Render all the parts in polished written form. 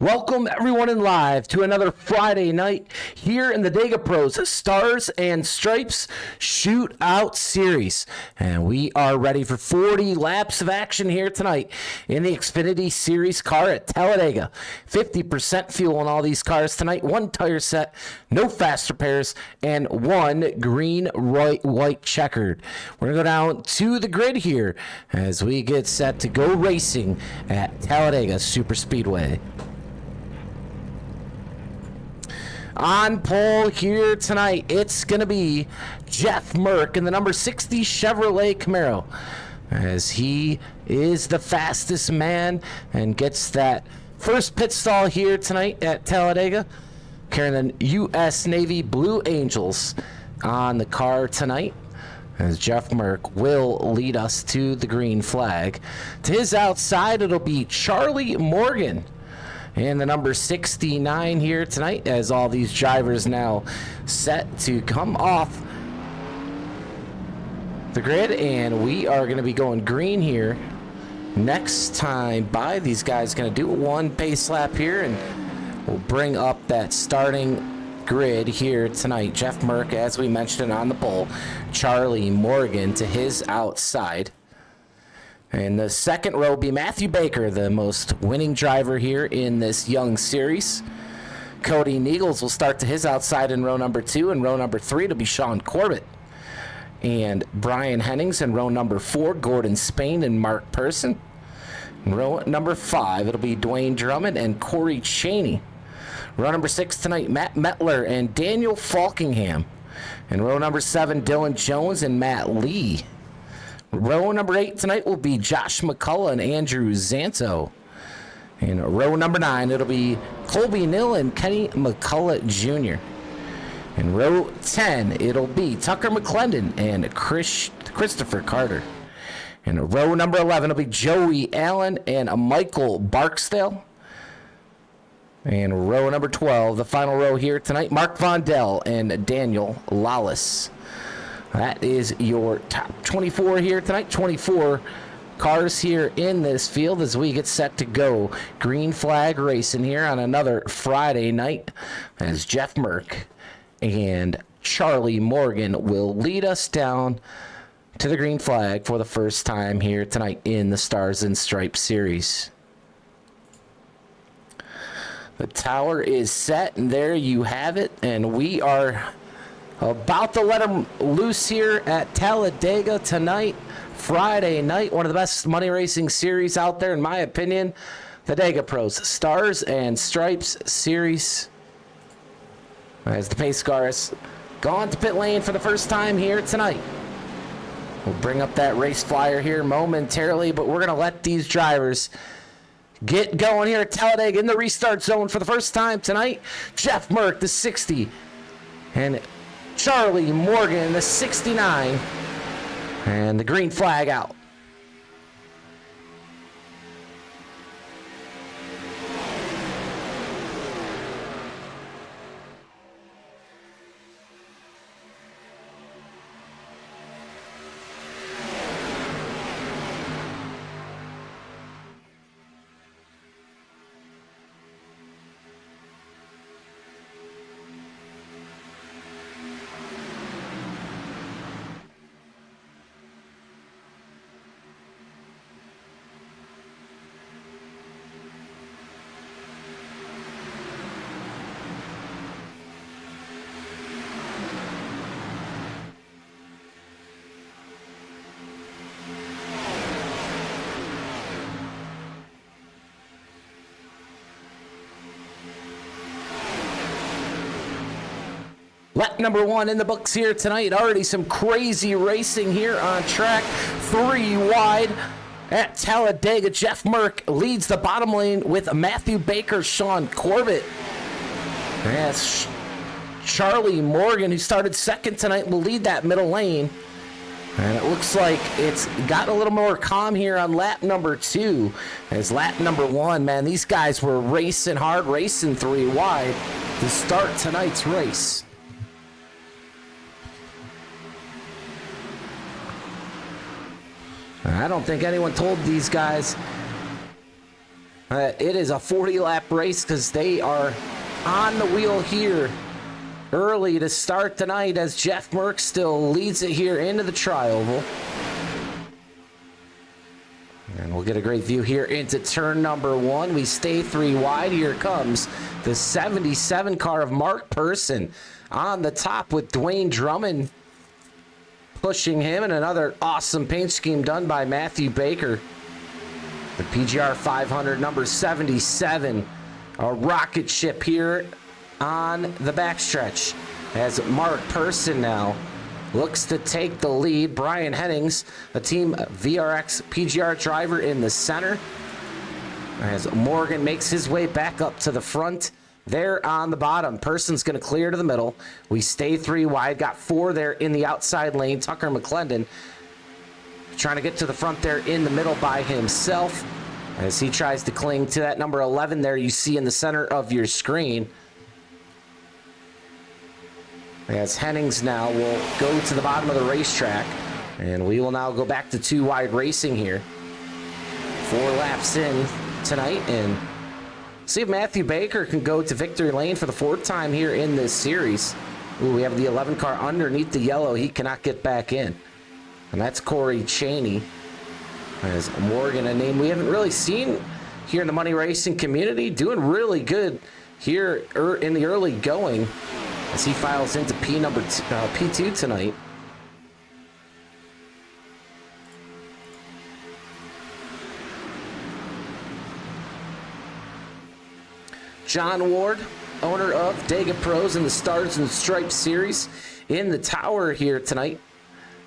Welcome everyone in live to another Friday night here in the Dega Pros Stars and Stripes Shootout Series. And we are ready for 40 laps of action here tonight in the Xfinity Series car at Talladega. 50% fuel in all these cars tonight, one tire set, no fast repairs, and one green, white checkered. We're going to go down to the grid here as we get set to go racing at Talladega Superspeedway. On pole here tonight, it's going to be Jeff Merck in the number 60 Chevrolet Camaro, as he is the fastest man and gets that first pit stall here tonight at Talladega, carrying the U.S. Navy Blue Angels on the car tonight, as Jeff Merck will lead us to the green flag. To his outside, it'll be Charlie Morgan and the number 69 here tonight, as all these drivers now set to come off the grid, and we are going to be going green here next time by. These guys going to do one pace lap here, and we'll bring up that starting grid here tonight. Jeff Merck, as we mentioned on the pole, Charlie Morgan to his outside. And the second row will be Matthew Baker, the most winning driver here in this young series. Cody Neagles will start to his outside in row number 2. In row number 3, it'll be Sean Corbett and Brian Hennings. In row number 4, Gordon Spain and Mark Person. In row number 5, it'll be Dwayne Drummond and Corey Cheney. Row number 6 tonight, Matt Metler and Daniel Falkingham. In row number 7, Dylan Jones and Matt Lee. Row number 8 tonight will be Josh McCullough and Andrew Zanto. In row number 9, it'll be Colby Nill and Kenny McCullough Jr. In row 10, it'll be Tucker McClendon and Christopher Carter. In row number 11, it'll be Joey Allen and Michael Barksdale. And row number 12, the final row here tonight, Mark Vondell and Daniel Lawless. That is your top 24 here tonight. 24 cars here in this field as we get set to go green flag racing here on another Friday night, as Jeff Merck and Charlie Morgan will lead us down to the green flag for the first time here tonight in the Stars and Stripes series. The tower is set, and there you have it, and we are about to let them loose here at Talladega tonight, Friday night. One of the best money racing series out there, in my opinion. The Dega Pros Stars and Stripes series, as the pace car has gone to pit lane for the first time here tonight. We'll bring up that race flyer here momentarily, but we're going to let these drivers get going here at Talladega in the restart zone for the first time tonight. Jeff Merck, the 60, and Charlie Morgan, the 69, and the green flag out. Lap number 1 in the books here tonight. Already some crazy racing here on track 3 wide at Talladega. Jeff Merck leads the bottom lane with Matthew Baker, Sean Corbett. That's Charlie Morgan, who started second tonight, will lead that middle lane. And it looks like it's got a little more calm here on lap number 2. As lap number 1, man, these guys were racing hard, racing 3 wide to start tonight's race. I don't think anyone told these guys It is a 40-lap race because they are on the wheel here early to start tonight as Jeff Merck still leads it here into the tri-oval. And we'll get a great view here into turn number 1. We stay 3 wide. Here comes the 77 car of Mark Person on the top with Dwayne Drummond pushing him, and another awesome paint scheme done by Matthew Baker. The PGR 500 number 77, a rocket ship here on the backstretch as Mark Person now looks to take the lead. Brian Hennings, a Team VRX PGR driver in the center, as Morgan makes his way back up to the front. There on the bottom, Person's going to clear to the middle. We stay 3 wide, got 4 there in the outside lane. Tucker McClendon trying to get to the front there in the middle by himself as he tries to cling to that number 11 there you see in the center of your screen. As Hennings now will go to the bottom of the racetrack, and we will now go back to 2 wide racing here. 4 laps in tonight, and see if Matthew Baker can go to victory lane for the 4th time here in this series. Ooh, we have the 11 car underneath the yellow. He cannot get back in. And that's Corey Chaney. As Morgan, a name we haven't really seen here in the money racing community, doing really good here in the early going as he files into P2 tonight. John Ward, owner of Dega Pros and the Stars and Stripes series, in the tower here tonight,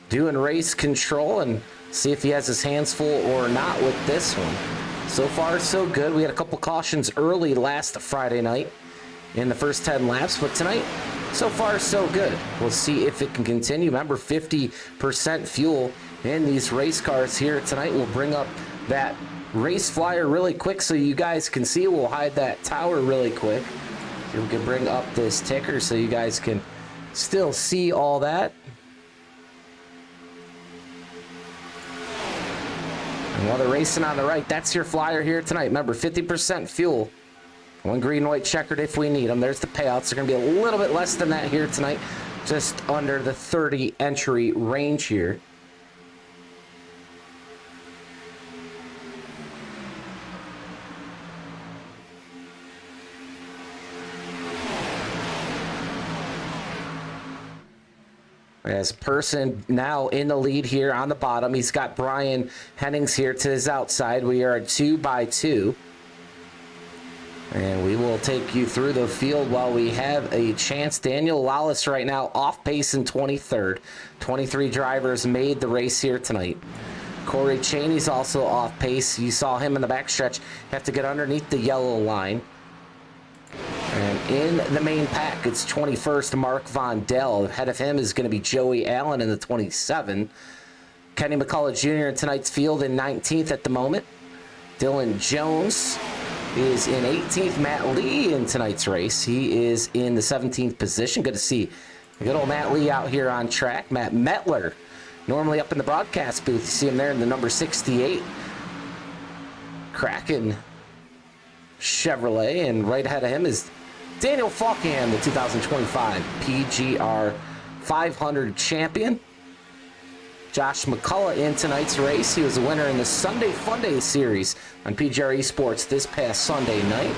doing race control, and see if he has his hands full or not with this one. So far, so good. We had a couple cautions early last Friday night in the first 10 laps, but tonight, so far, so good. We'll see if it can continue. Remember, 50% fuel in these race cars here tonight. We'll bring up that race flyer really quick so you guys can see. We'll hide that tower really quick. We can bring up this ticker so you guys can still see all that. And while they're racing on the right, that's your flyer here tonight. Remember, 50% fuel. 1 green, white checkered if we need them. There's the payouts. They're going to be a little bit less than that here tonight. Just under the 30 entry range here. As Person now in the lead here on the bottom. He's got Brian Hennings here to his outside. We are at 2 by 2. And we will take you through the field while we have a chance. Daniel Lawless right now off pace in 23rd. 23 drivers made the race here tonight. Corey Chaney's also off pace. You saw him in the backstretch have to get underneath the yellow line. And in the main pack, it's 21st, Mark Vondell. Ahead of him is going to be Joey Allen in the 27. Kenny McCullough Jr. in tonight's field in 19th at the moment. Dylan Jones is in 18th. Matt Lee in tonight's race. He is in the 17th position. Good to see good old Matt Lee out here on track. Matt Metler, normally up in the broadcast booth. You see him there in the number 68. Kraken Chevrolet, and right ahead of him is Daniel Falkham, the 2025 PGR 500 champion. Josh McCullough in tonight's race. He was a winner in the Sunday Funday series on PGR eSports this past Sunday night.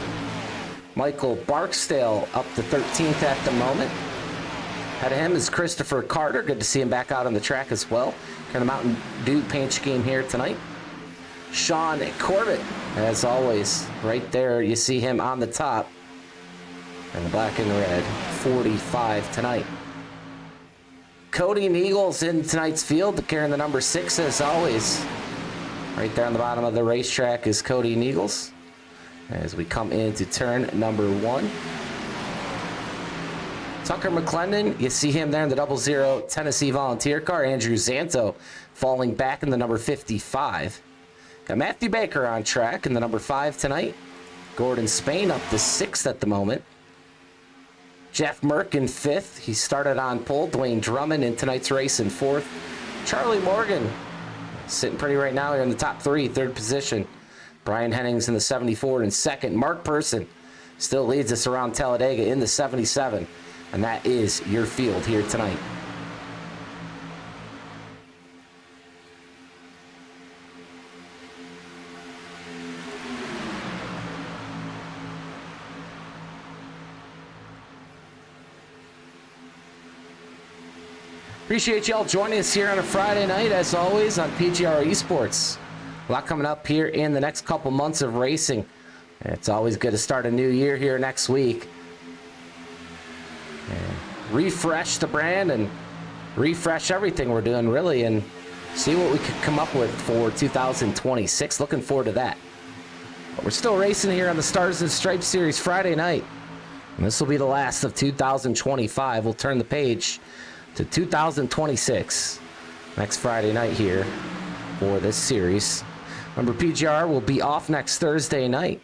Michael Barksdale up to 13th at the moment. Ahead of him is Christopher Carter. Good to see him back out on the track as well. Kind of Mountain Dew paint scheme here tonight. Sean Corbett, as always, right there. You see him on the top. And the black and red, 45 tonight. Cody Neagles in tonight's field, carrying the number 6 as always. Right there on the bottom of the racetrack is Cody Neagles. As we come into turn number 1. Tucker McClendon, you see him there in the 00 Tennessee Volunteer car. Andrew Zanto falling back in the number 55. Got Matthew Baker on track in the number 5 tonight. Gordon Spain up to 6th at the moment. Jeff Merck in 5th. He started on pole. Dwayne Drummond in tonight's race in 4th. Charlie Morgan sitting pretty right now here in the top 3, 3rd position. Brian Hennings in the 74 in second. Mark Person still leads us around Talladega in the 77. And that is your field here tonight. Appreciate y'all joining us here on a Friday night, as always, on PGR eSports. A lot coming up here in the next couple months of racing. It's always good to start a new year here next week. And refresh the brand and refresh everything we're doing, really, and see what we could come up with for 2026. Looking forward to that. But we're still racing here on the Stars and Stripes Series Friday night. And this will be the last of 2025. We'll turn the page to 2026 next Friday night here for this series. Remember, PGR will be off next Thursday night.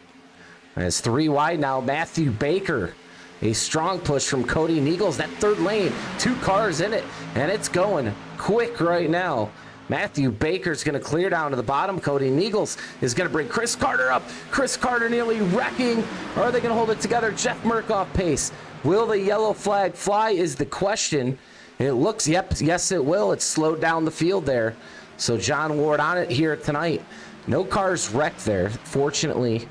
And it's 3 wide now. Matthew Baker, a strong push from Cody Niegels. That third lane, 2 cars in it, and it's going quick right now. Matthew Baker's going to clear down to the bottom. Cody Niegels is going to bring Chris Carter up. Chris Carter nearly wrecking. Or are they going to hold it together? Jeff Merck off pace. Will the yellow flag fly is the question. It looks, yes, it will. It's slowed down the field there. So John Ward on it here tonight. No cars wrecked there, fortunately.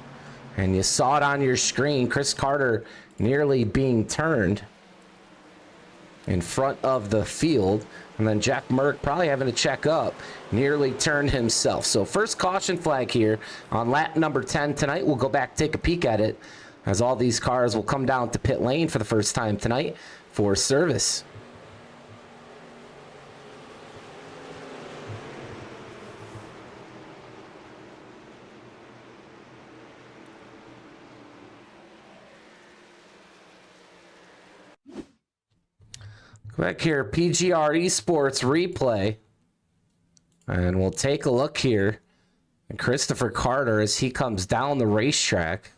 And you saw it on your screen. Chris Carter nearly being turned in front of the field. And then Jeff Merck probably having to check up. Nearly turned himself. So first caution flag here on lap number 10 tonight. We'll go back, take a peek at it, as all these cars will come down to pit lane for the first time tonight for service. Back here, PGR eSports replay. And we'll take a look here at Christopher Carter as he comes down the racetrack.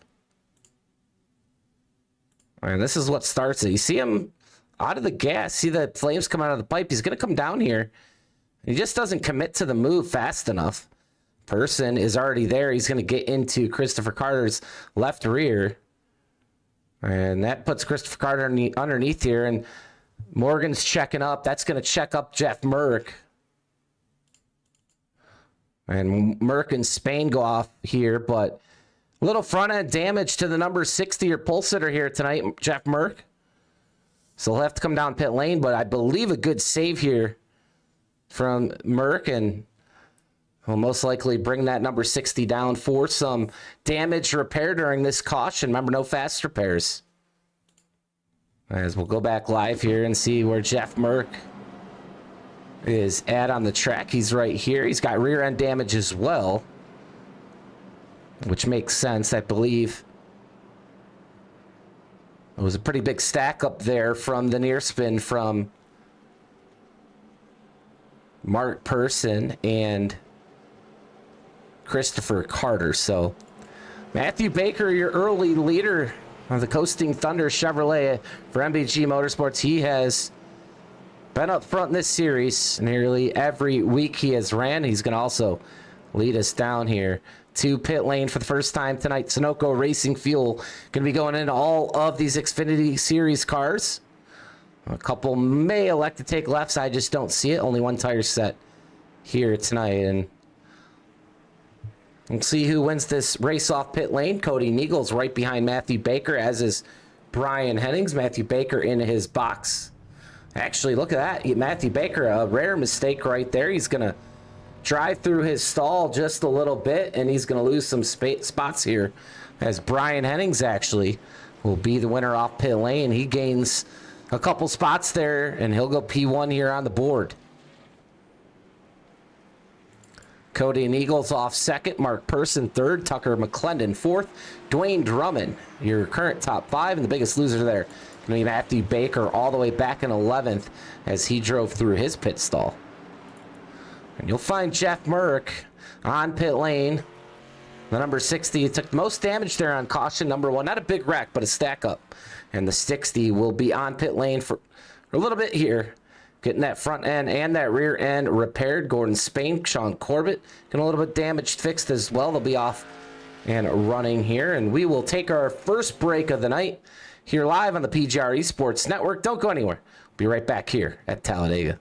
And this is what starts it. You see him out of the gas. See the flames come out of the pipe. He's going to come down here. He just doesn't commit to the move fast enough. Person is already there. He's going to get into Christopher Carter's left rear. And that puts Christopher Carter underneath here. And Morgan's checking up. That's going to check up Jeff Merck. And Merck and Spain go off here, but little front end damage to the number 60 or pole sitter here tonight, Jeff Merck. So he'll have to come down pit lane, but I believe a good save here from Merck, and will most likely bring that number 60 down for some damage repair during this caution. Remember, no fast repairs. As we'll go back live here and see where Jeff Merck is at on the track. He's right here. He's got rear end damage as well, which makes sense. I believe it was a pretty big stack up there from the near spin from Mark Person and Christopher Carter. So Matthew Baker, your early leader of the Coasting Thunder Chevrolet for MBG Motorsports. He has been up front in this series nearly every week he has ran. He's going to also lead us down here to pit lane for the first time tonight. Sunoco Racing Fuel going to be going into all of these Xfinity Series cars. A couple may elect to take lefts. I just don't see it. Only one tire set here tonight. And we'll see who wins this race off pit lane. Cody Niegels right behind Matthew Baker, as is Brian Hennings. Matthew Baker in his box. Actually, look at that. Matthew Baker, a rare mistake right there. He's going to drive through his stall just a little bit, and he's going to lose some spots here, as Brian Hennings actually will be the winner off pit lane. He gains a couple spots there, and he'll go P1 here on the board. Cody and Eagles off second, Mark Person third, Tucker McClendon fourth, Dwayne Drummond, your current top 5, and the biggest loser there, going to be Matthew Baker all the way back in 11th as he drove through his pit stall. And you'll find Jeff Merck on pit lane. The number 60 took the most damage there on caution number 1. Not a big wreck, but a stack up. And the 60 will be on pit lane for a little bit here, getting that front end and that rear end repaired. Gordon Spain, Sean Corbett, getting a little bit damaged fixed as well. They'll be off and running here. And we will take our first break of the night here live on the PGR Esports Network. Don't go anywhere. Be right back here at Talladega.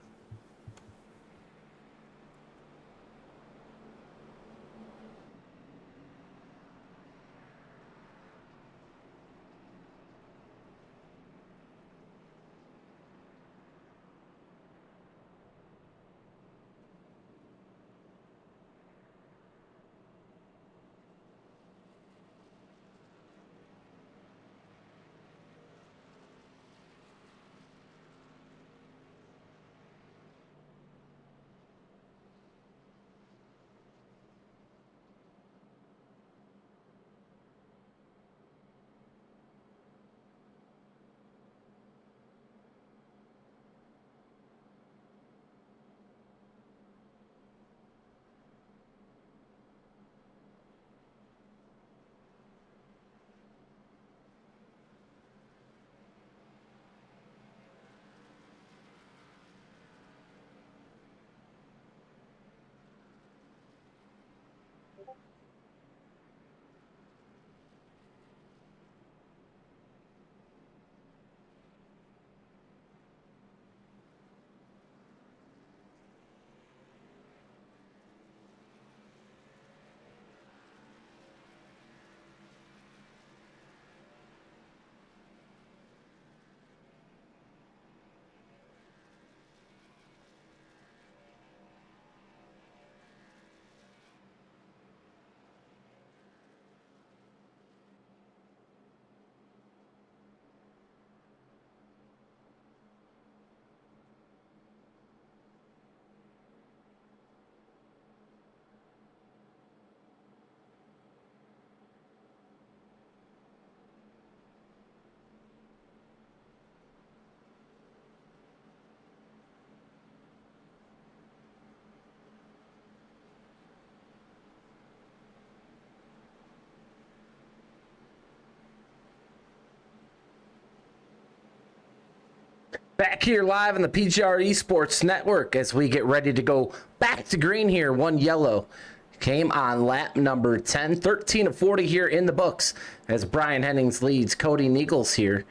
Back here live on the PGR Esports Network as we get ready to go back to green here. One yellow came on lap number 10, 13 of 40 here in the books as Brian Hennings leads Cody Nichols here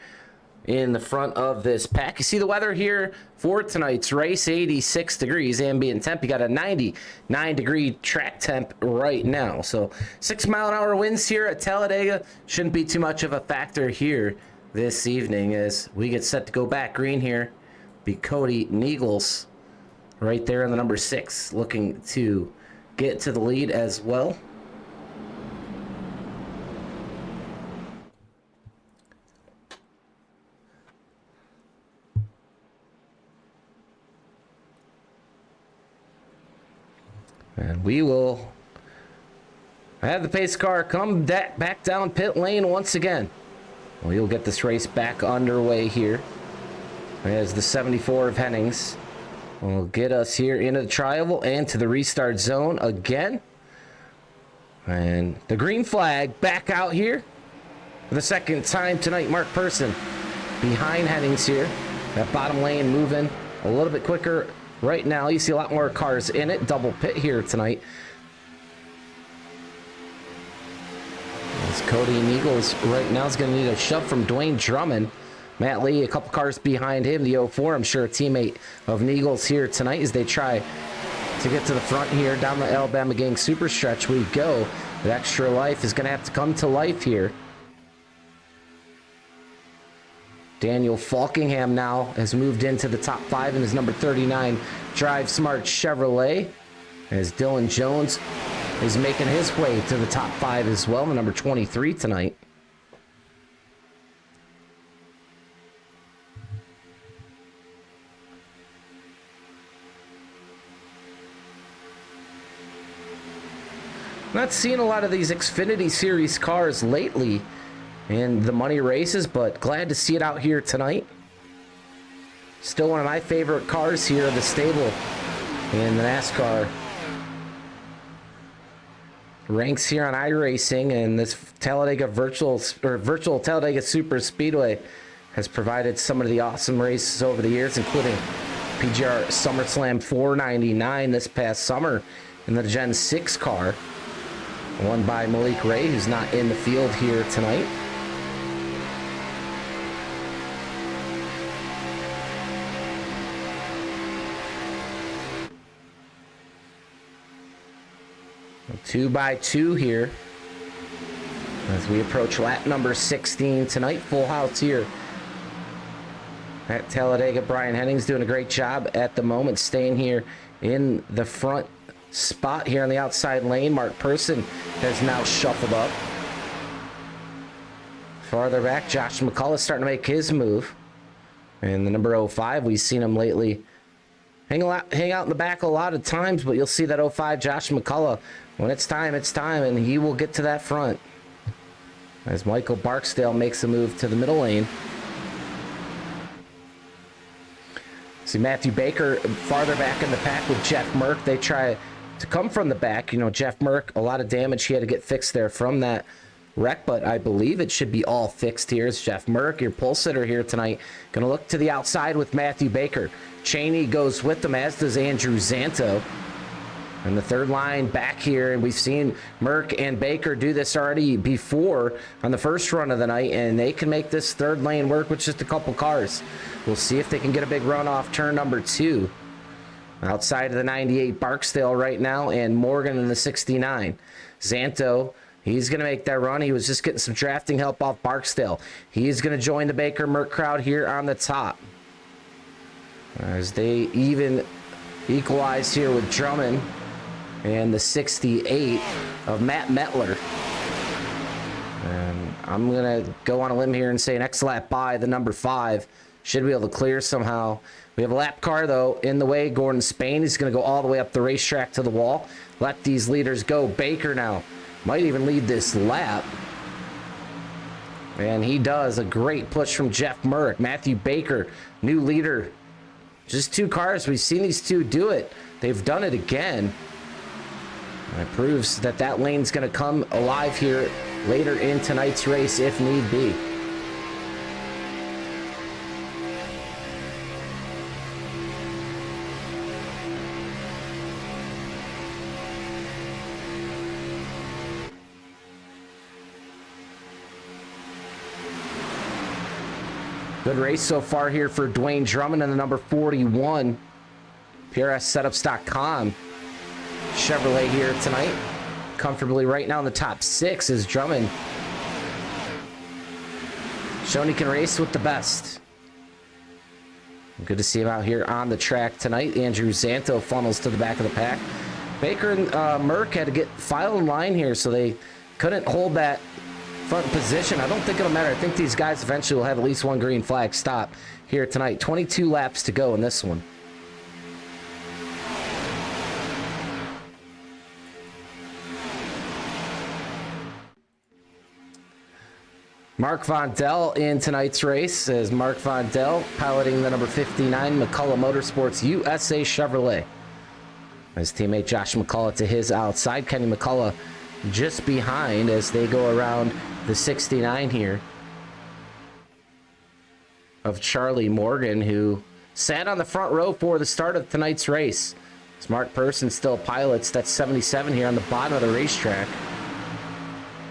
in the front of this pack. You see the weather here for tonight's race, 86 degrees ambient temp. You got a 99-degree track temp right now. So 6-mile-an-hour winds here at Talladega shouldn't be too much of a factor here this evening as we get set to go back green here. Be Cody Nichols right there in the number 6 looking to get to the lead as well. And we will have the pace car come back down pit lane once again. We'll get this race back underway here as the 74 of Hennings will get us here into the tri-oval and to the restart zone again. And the green flag back out here for the second time tonight. Mark Person behind Hennings here. That bottom lane moving a little bit quicker right now. You see a lot more cars in it. Double pit here tonight. Cody Nichols right now is going to need a shove from Dwayne Drummond. Matt Lee, a couple cars behind him, the 04. I'm sure a teammate of Nichols here tonight as they try to get to the front here. Down the Alabama Gang super stretch we go. The extra life is going to have to come to life here. Daniel Falkingham now has moved into the top 5 in his number 39 Drive Smart Chevrolet as Dylan Jones is making his way to the top 5 as well, the number 23 tonight. Not seeing a lot of these Xfinity Series cars lately in the money races, but glad to see it out here tonight. Still one of my favorite cars here of the stable in the NASCAR ranks here on iRacing, and this Talladega virtual Talladega Superspeedway has provided some of the awesome races over the years, including PGR SummerSlam 499 this past summer in the Gen 6 car. Won by Malik Ray, who's not in the field here tonight. A 2x2 here as we approach lap number 16 tonight. Full house here at Talladega. Brian Henning's doing a great job at the moment, staying here in the front spot here on the outside lane. Mark Person has now shuffled up. Farther back, Josh McCullough starting to make his move. And the number 05, we've seen him lately hang out in the back a lot of times, but you'll see that 05 Josh McCullough, when it's time, and he will get to that front. As Michael Barksdale makes a move to the middle lane. See Matthew Baker farther back in the pack with Jeff Merck. They try to come from the back. You know, Jeff Merck, a lot of damage he had to get fixed there from that wreck, but I believe it should be all fixed here. It's Jeff Merck, your pole sitter here tonight. Going to look to the outside with Matthew Baker. Cheney goes with them, as does Andrew Zanto. And the third line back here, and we've seen Merck and Baker do this already before on the first run of the night, and they can make this third lane work with just a couple cars. We'll see if they can get a big run off turn number 2. Outside of the 98, Barksdale right now, and Morgan in the 69. Zanto, he's going to make that run. He was just getting some drafting help off Barksdale. He's going to join the Baker Merck crowd here on the top, as they even equalize here with Drummond and the 68 of Matt Metler. And I'm going to go on a limb here and say an X lap by the number 5. Should be able to clear somehow. We have a lap car, though, in the way. Gordon Spain. He's going to go all the way up the racetrack to the wall. Let these leaders go. Baker now might even lead this lap. And he does. A great push from Jeff Merck. Matthew Baker, new leader. Just 2 cars. We've seen these 2 do it. They've done it again. And it proves that that lane's going to come alive here later in tonight's race if need be. Good race so far here for Dwayne Drummond and the number 41. PRSSetups.com. Chevrolet here tonight. Comfortably right now in the top 6 is Drummond. Showing he can race with the best. Good to see him out here on the track tonight. Andrew Zanto funnels to the back of the pack. Baker and Merck had to get file in line here, so they couldn't hold that front position. I don't think it'll matter. I think these guys eventually will have at least one green flag stop here tonight. 22 laps to go in this one. Mark Vondell in tonight's race as Mark Vondell piloting the number 59 McCullough Motorsports USA Chevrolet. His teammate Josh McCullough to his outside. Kenny McCullough just behind as they go around the 69 here of Charlie Morgan, who sat on the front row for the start of tonight's race. Smart Person still pilots that 77 here on the bottom of the racetrack.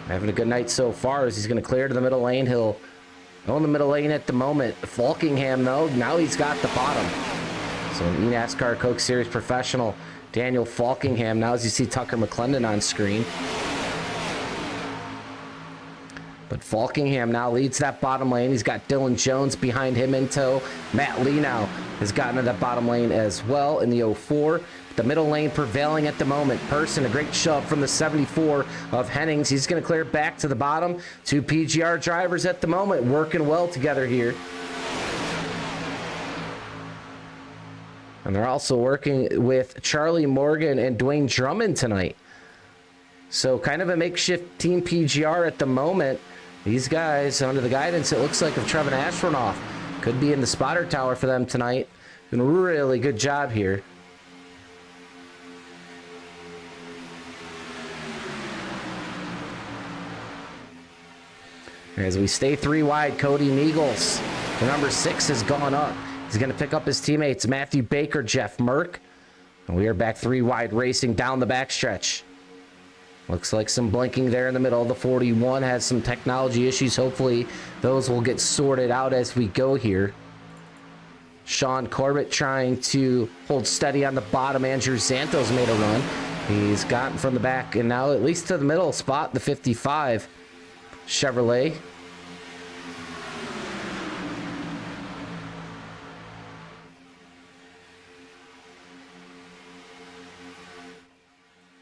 Having a good night so far as he's going to clear to the middle lane. He'll own the middle lane at the moment. Falkingham, though, now he's got the bottom. So an eNASCAR Coke Series professional, Daniel Falkingham. Now as you see Tucker McClendon on screen. But Falkingham now leads that bottom lane. He's got Dylan Jones behind him in tow. Matt Lee now has gotten to that bottom lane as well in the 04. The middle lane prevailing at the moment. Person, a great shove from the 74 of Hennings. He's going to clear back to the bottom. 2 PGR drivers at the moment working well together here. And they're also working with Charlie Morgan and Dwayne Drummond tonight. So kind of a makeshift team PGR at the moment. These guys, under the guidance, it looks like, of Trevin Ashronoff, could be in the spotter tower for them tonight. Doing a really good job here. As we stay 3 wide, Cody Niegels, the number 6, has gone up. He's going to pick up his teammates, Matthew Baker, Jeff Merck. And we are back 3 wide, racing down the backstretch. Looks like some blinking there in the middle. The 41 has some technology issues. Hopefully those will get sorted out as we go here. Sean Corbett trying to hold steady on the bottom. Andrew Santos made a run. He's gotten from the back and now at least to the middle spot, the 55 Chevrolet.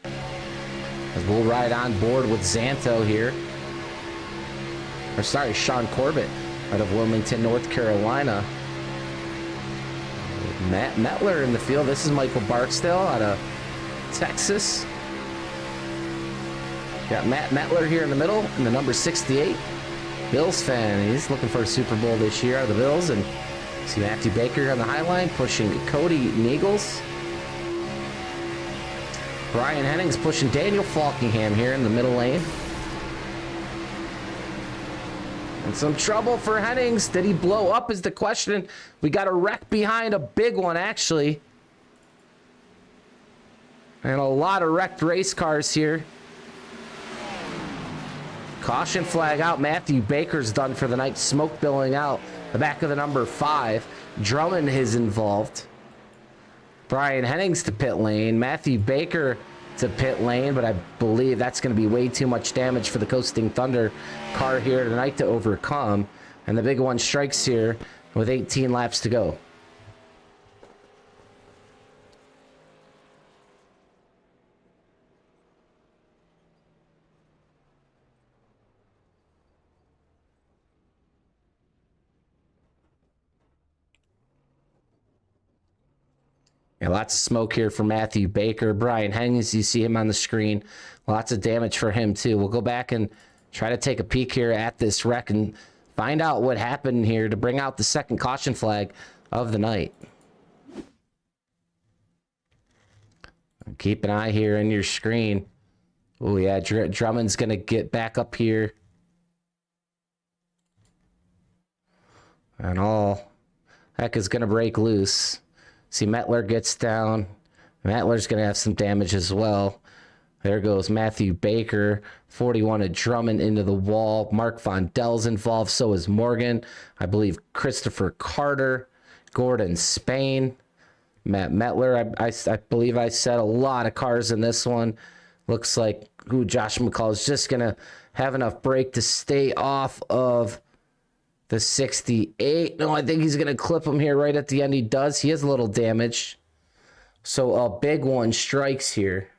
As we'll ride on board with Zanto here. Or sorry, Sean Corbett out of Wilmington, North Carolina. Matt Metler in the field. This is Michael Barksdale out of Texas. Got Matt Metler here in the middle in the number 68. Bills fan. He's looking for a Super Bowl this year out of the Bills. And see Matthew Baker on the high line pushing Cody Niegels. Brian Hennings pushing Daniel Falkingham here in the middle lane. And some trouble for Hennings. Did he blow up is the question. We got a wreck behind, a big one actually. And a lot of wrecked race cars here. Caution flag out. Matthew Baker's done for the night. Smoke billowing out the back of the number 5. Drummond is involved. Brian Hennings to pit lane. Matthew Baker to pit lane, but I believe that's going to be way too much damage for the Coasting Thunder car here tonight to overcome. And the big one strikes here with 18 laps to go. Yeah, lots of smoke here for Matthew Baker. Brian Hennings, you see him on the screen. Lots of damage for him, too. We'll go back and try to take a peek here at this wreck and find out what happened here to bring out the second caution flag of the night. Keep an eye here on your screen. Oh, yeah, Drummond's going to get back up here. And all heck is going to break loose. See, Metler gets down. Metler's going to have some damage as well. There goes Matthew Baker. 41 at Drummond into the wall. Mark Vondell's involved. So is Morgan. I believe Christopher Carter. Gordon Spain. Matt Metler. I believe I said a lot of cars in this one. Looks like Josh McCall is just going to have enough brake to stay off of the 68. No, I think he's going to clip him here right at the end. He does. He has a little damage. So a big one strikes here.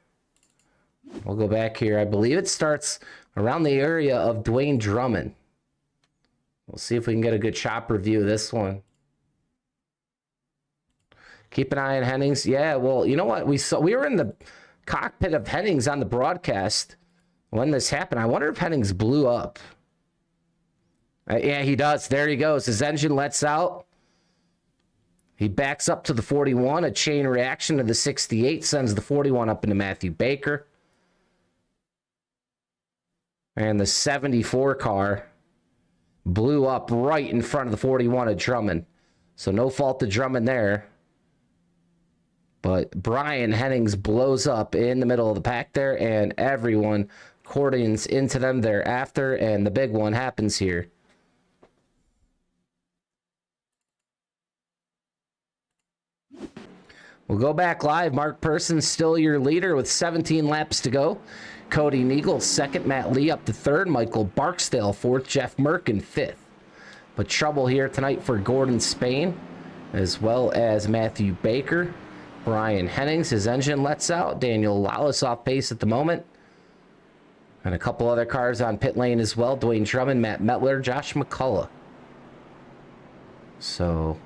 We'll go back here. I believe it starts around the area of Dwayne Drummond. We'll see if we can get a good chop review of this one. Keep an eye on Hennings. Yeah, well, you know what? We were in the cockpit of Hennings on the broadcast when this happened. I wonder if Hennings blew up. Yeah, he does. There he goes. His engine lets out. He backs up to the 41. A chain reaction to the 68 sends the 41 up into Matthew Baker. And the 74 car blew up right in front of the 41 of Drummond. So no fault to Drummond there. But Brian Hennings blows up in the middle of the pack there, and everyone cordons into them thereafter, and the big one happens here. We'll go back live. Mark Person still your leader with 17 laps to go. Cody Niegel second. Matt Lee up to third. Michael Barksdale fourth. Jeff Merkin fifth. But trouble here tonight for Gordon Spain as well as Matthew Baker. Brian Hennings, his engine lets out. Daniel Lawless off pace at the moment. And a couple other cars on pit lane as well. Dwayne Drummond, Matt Metler, Josh McCullough. So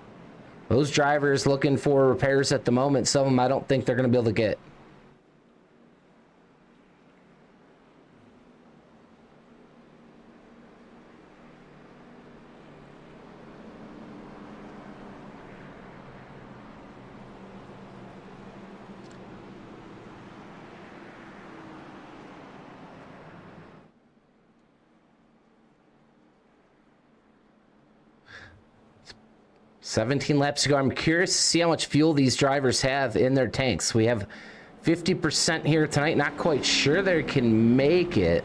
those drivers looking for repairs at the moment. Some of them I don't think they're going to be able to get. $17 laps to go. I'm curious to see how much fuel these drivers have in their tanks. We have 50% here tonight. Not quite sure they can make it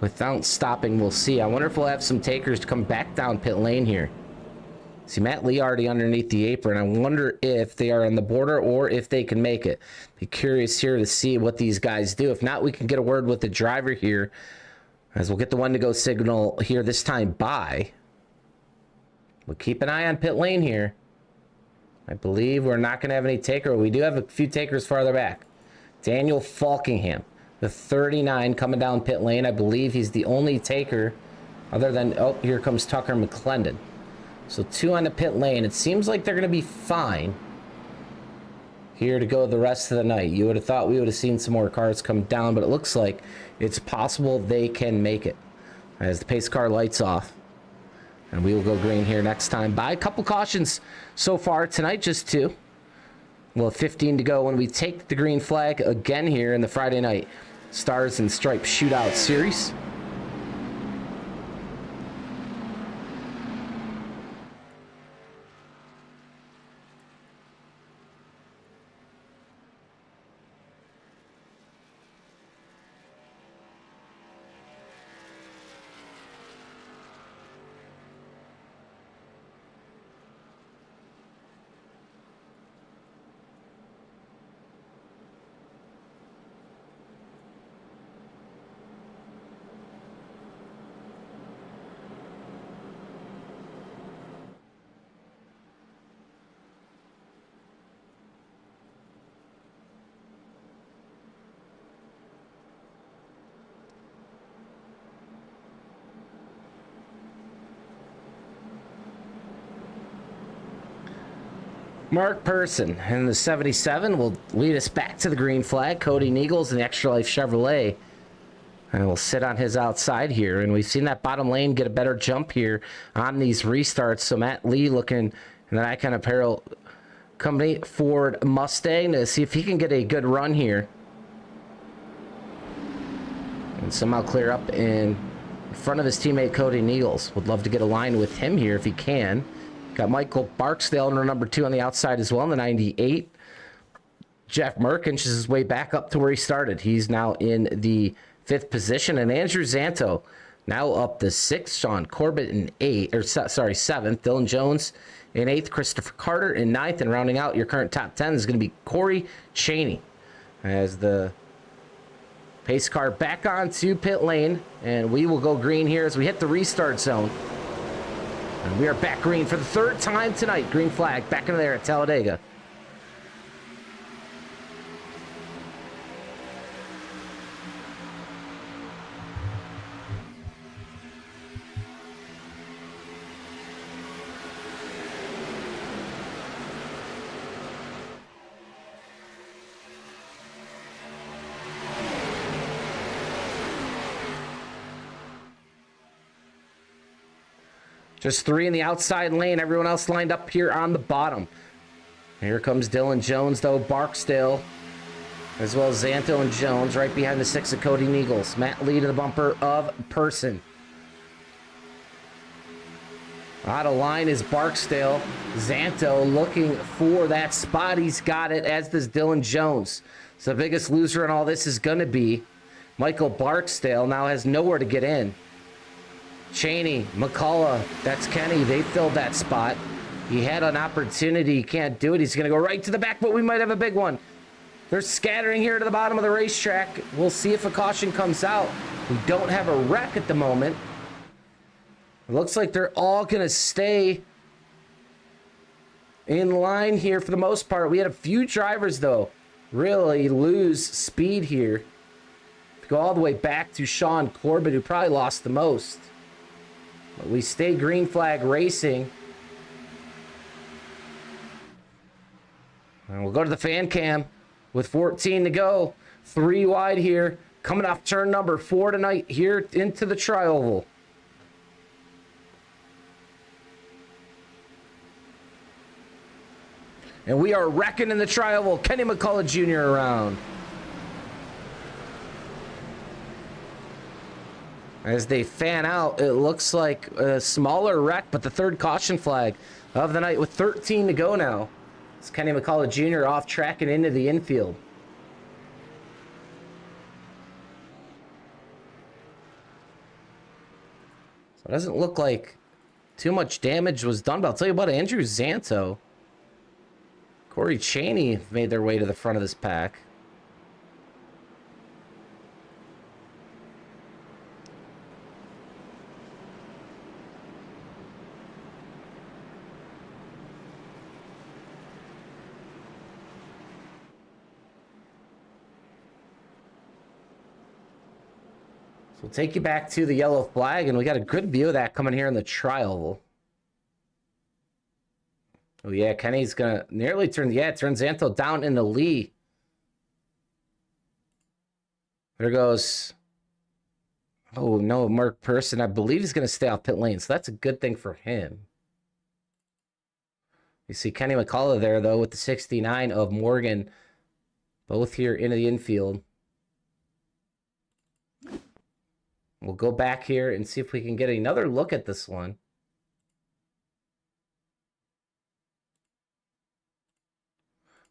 without stopping. We'll see. I wonder if we'll have some takers to come back down pit lane here. See, Matt Lee already underneath the apron. I wonder if they are on the border or if they can make it. Be curious here to see what these guys do. If not, we can get a word with the driver here, as we'll get the one to go signal here this time by. We'll keep an eye on pit lane here. I believe we're not going to have any taker. We do have a few takers farther back. Daniel Falkingham, the 39, coming down pit lane. I believe he's the only taker other than, oh, here comes Tucker McClendon. So 2 on the pit lane. It seems like they're going to be fine here to go the rest of the night. You would have thought we would have seen some more cars come down, but it looks like it's possible they can make it as the pace car lights off. And we will go green here next time by. A couple cautions so far tonight, just 2. We'll have 15 to go when we take the green flag again here in the Friday night Stars and Stripes Shootout Series. Mark Person in the 77 will lead us back to the green flag. Cody Niegels in the Extra Life Chevrolet. And we'll sit on his outside here. And we've seen that bottom lane get a better jump here on these restarts. So Matt Lee looking in that Icon Apparel Company Ford Mustang to see if he can get a good run here. And somehow clear up in front of his teammate Cody Niegels. Would love to get a line with him here if he can. Got Michael Barksdale in number 2 on the outside as well in the 98. Jeff Merkinch is his way back up to where he started. He's now in the 5th position. And Andrew Zanto now up to 6th. Sean Corbett in 7th. Dylan Jones in 8th. Christopher Carter in 9th. And rounding out your current top 10 is going to be Corey Cheney as the pace car back onto pit lane. And we will go green here as we hit the restart zone. And we are back green for the 3rd time tonight. Green flag back into there at Talladega. Just 3 in the outside lane. Everyone else lined up here on the bottom. Here comes Dylan Jones, though. Barksdale, as well as Zanto and Jones, right behind the 6 of Cody Niegels. Matt Lee to the bumper of Person. Out of line is Barksdale. Zanto looking for that spot. He's got it, as does Dylan Jones. So the biggest loser in all this is going to be Michael Barksdale. Now has nowhere to get in. Cheney, McCullough, that's Kenny. They filled that spot. He had an opportunity. He can't do it. He's going to go right to the back, but we might have a big one. They're scattering here to the bottom of the racetrack. We'll see if a caution comes out. We don't have a wreck at the moment. It looks like they're all going to stay in line here for the most part. We had a few drivers, though, really lose speed here. Go all the way back to Sean Corbett, who probably lost the most. But we stay green flag racing. And we'll go to the fan cam with 14 to go. 3 wide here. Coming off turn number 4 tonight here into the tri-oval. And we are wrecking in the tri-oval. Kenny McCullough Jr. around. As they fan out, it looks like a smaller wreck, but the 3rd caution flag of the night with 13 to go now. It's Kenny McCullough Jr. off track and into the infield. So it doesn't look like too much damage was done, but I'll tell you about Andrew Zanto. Corey Chaney made their way to the front of this pack. So we'll take you back to the yellow flag, and we got a good view of that coming here in the tri-oval. Oh, yeah, Kenny's going to nearly turn... Yeah, turn Zanto down in the lead. There goes... Oh, no, Mark Person. I believe he's going to stay off pit lane, so that's a good thing for him. You see Kenny McCullough there, though, with the 69 of Morgan. Both here into the infield. We'll go back here and see if we can get another look at this one.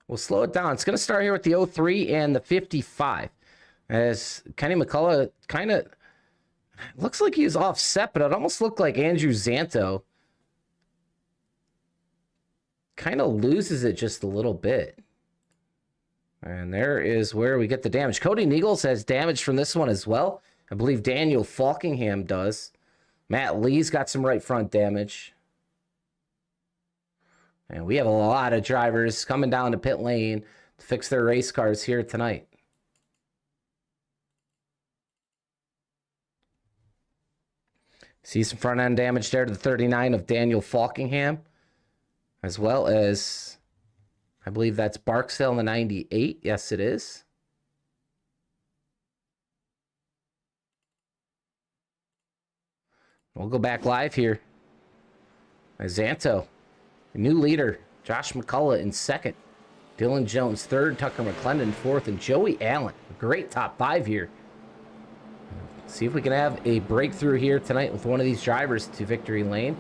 We'll slow it down. It's going to start here with the 03 and the 55. As Kenny McCullough kind of... Looks like he was offset, but it almost looked like Andrew Zanto kind of loses it just a little bit. And there is where we get the damage. Cody Nichols has damage from this one as well. I believe Daniel Falkingham does. Matt Lee's got some right front damage. And we have a lot of drivers coming down to pit lane to fix their race cars here tonight. See some front end damage there to the 39 of Daniel Falkingham. As well as, I believe that's Barksdale in the 98. Yes, it is. We'll go back live here. Zanto, new leader. Josh McCullough in second. Dylan Jones third. Tucker McClendon fourth. And Joey Allen. A great top five here. See if we can have a breakthrough here tonight with one of these drivers to victory lane.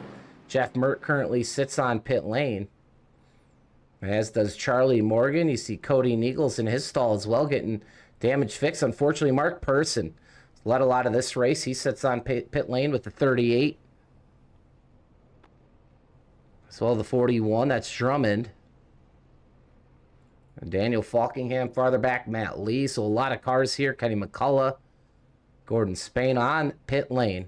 Jeff Mert currently sits on pit lane. As does Charlie Morgan. You see Cody Nichols in his stall as well getting damage fixed. Unfortunately, Mark Person led a lot of this race. He sits on pit lane with the 38. As well, the 41. That's Drummond. And Daniel Falkingham farther back. Matt Lee. So a lot of cars here. Kenny McCullough. Gordon Spain on pit lane.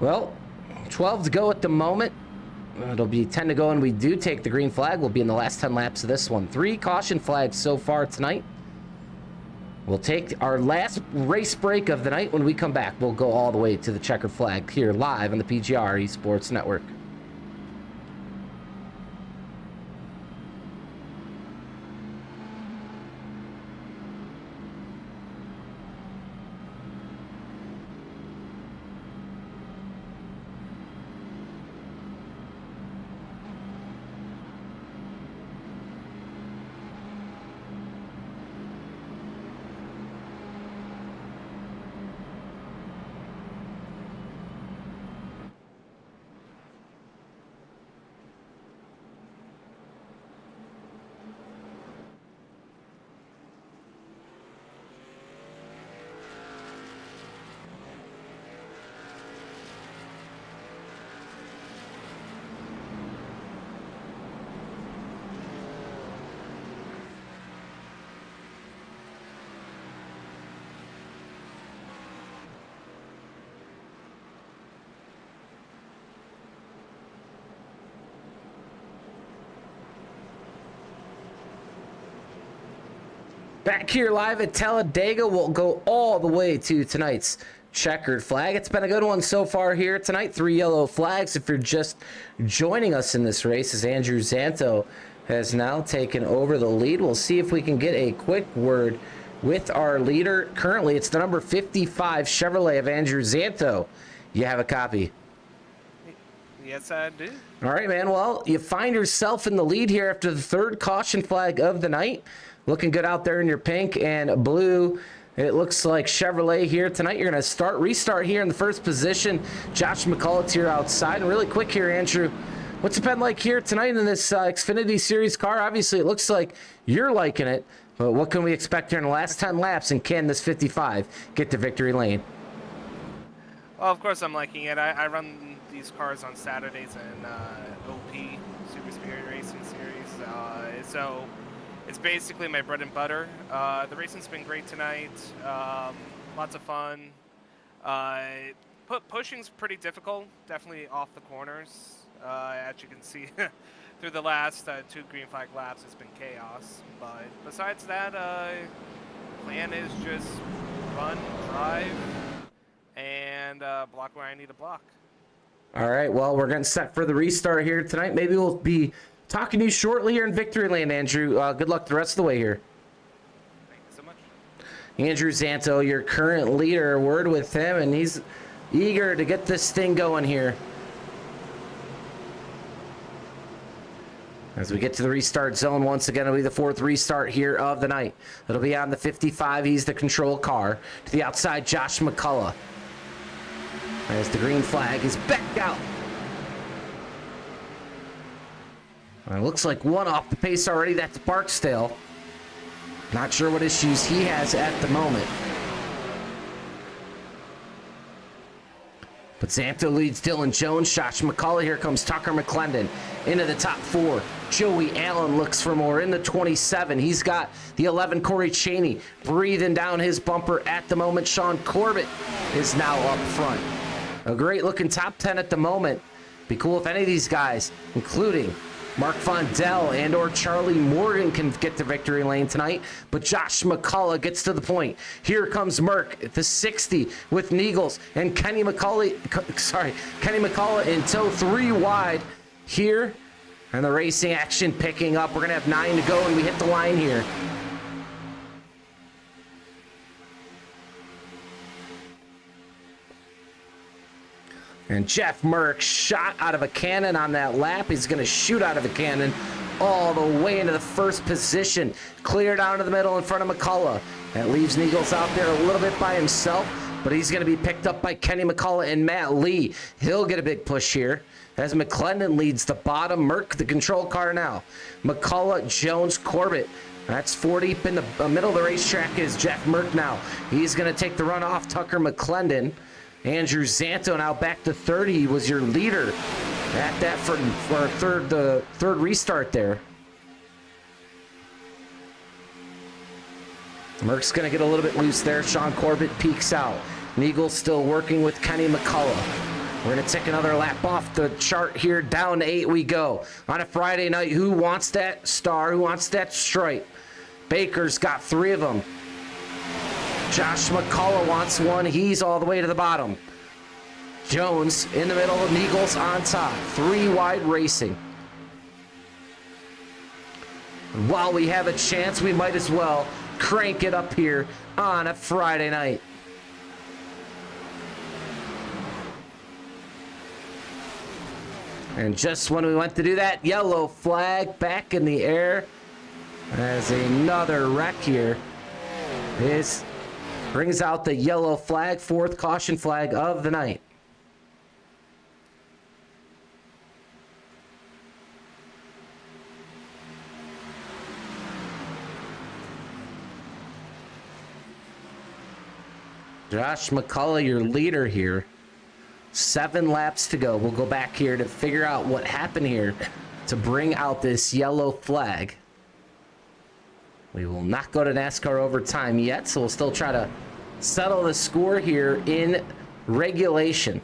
Well, 12 to go at the moment. It'll be 10 to go, and we do take the green flag. We'll be in the last 10 laps of this one. 3 caution flags so far tonight. We'll take our last race break of the night. When we come back, we'll go all the way to the checkered flag here live on the PGR eSports Network. Back here live at Talladega, we'll go all the way to tonight's checkered flag. It's been a good one so far here tonight. 3 yellow flags. If you're just joining us in this race, as Andrew Zanto has now taken over the lead. We'll see if we can get a quick word with our leader. Currently, it's the number 55 Chevrolet of Andrew Zanto. You have a copy? Yes, I do. All right, man. Well, you find yourself in the lead here after the 3rd caution flag of the night. Looking good out there in your pink and blue It looks like Chevrolet here tonight. You're going to restart here in the first position. Josh McCullough's here outside. And really quick here, Andrew, what's it been like here tonight in this Xfinity Series car? Obviously, it looks like you're liking it, but what can we expect here in the last 10 laps, and can this 55 get to victory lane? Well, of course I'm liking it. I run these cars on Saturdays in OP, Superspeedway Racing Series, so it's basically my bread and butter. The racing's been great tonight. Lots of fun. Pushing's pretty difficult, definitely off the corners. As you can see, through the last 2 green flag laps, it's been chaos. But besides that, plan is just run, drive, and block where I need to block. All right, well, we're getting set for the restart here tonight. Maybe we'll be talking to you shortly here in victory lane, Andrew. Good luck the rest of the way here. Thank you so much. Andrew Zanto, your current leader, a word with him, and he's eager to get this thing going here. As we get to the restart zone, once again, it'll be the 4th restart here of the night. It'll be on the 55. He's the control car. To the outside, Josh McCullough. As the green flag is back out. It looks like one off the pace already. That's Barksdale. Not sure what issues he has at the moment. But Zanto leads Dylan Jones. Josh McCullough. Here comes Tucker McClendon into the top 4. Joey Allen looks for more in the 27. He's got the 11, Corey Chaney, breathing down his bumper at the moment. Sean Corbett is now up front. A great looking top 10 at the moment. Be cool if any of these guys, including Mark Vondell and or Charlie Morgan, can get to victory lane tonight, but Josh McCullough gets to the point. Here comes Merck at the 60 with Neagles and Kenny McCullough in tow, 3 wide here, and the racing action picking up. We're gonna have 9 to go, and we hit the line here. And Jeff Merck shot out of a cannon on that lap. He's going to shoot out of a cannon all the way into the first position. Clear down to the middle in front of McCullough. That leaves Neagles out there a little bit by himself, but he's going to be picked up by Kenny McCullough and Matt Lee. He'll get a big push here as McClendon leads the bottom. Merck, the control car now. McCullough, Jones, Corbett. That's 4 deep in the middle of the racetrack is Jeff Merck now. He's going to take the run off Tucker McClendon. Andrew Zanto now back to 30. He was your leader at that for the third restart there. Merck's going to get a little bit loose there. Sean Corbett peeks out. Neagle's still working with Kenny McCullough. We're going to take another lap off the chart here. Down to 8 we go. On a Friday night, who wants that star? Who wants that stripe? Baker's got 3 of them. Josh McCullough wants one. He's all the way to the bottom. Jones in the middle, Neagles on top. 3 wide racing. While we have a chance, we might as well crank it up here on a Friday night. And just when we went to do that, yellow flag back in the air as another wreck here. This brings out the yellow flag, 4th caution flag of the night. Josh McCullough, your leader here. 7 laps to go. We'll go back here to figure out what happened here to bring out this yellow flag. We will not go to NASCAR overtime yet, so we'll still try to settle the score here in regulation.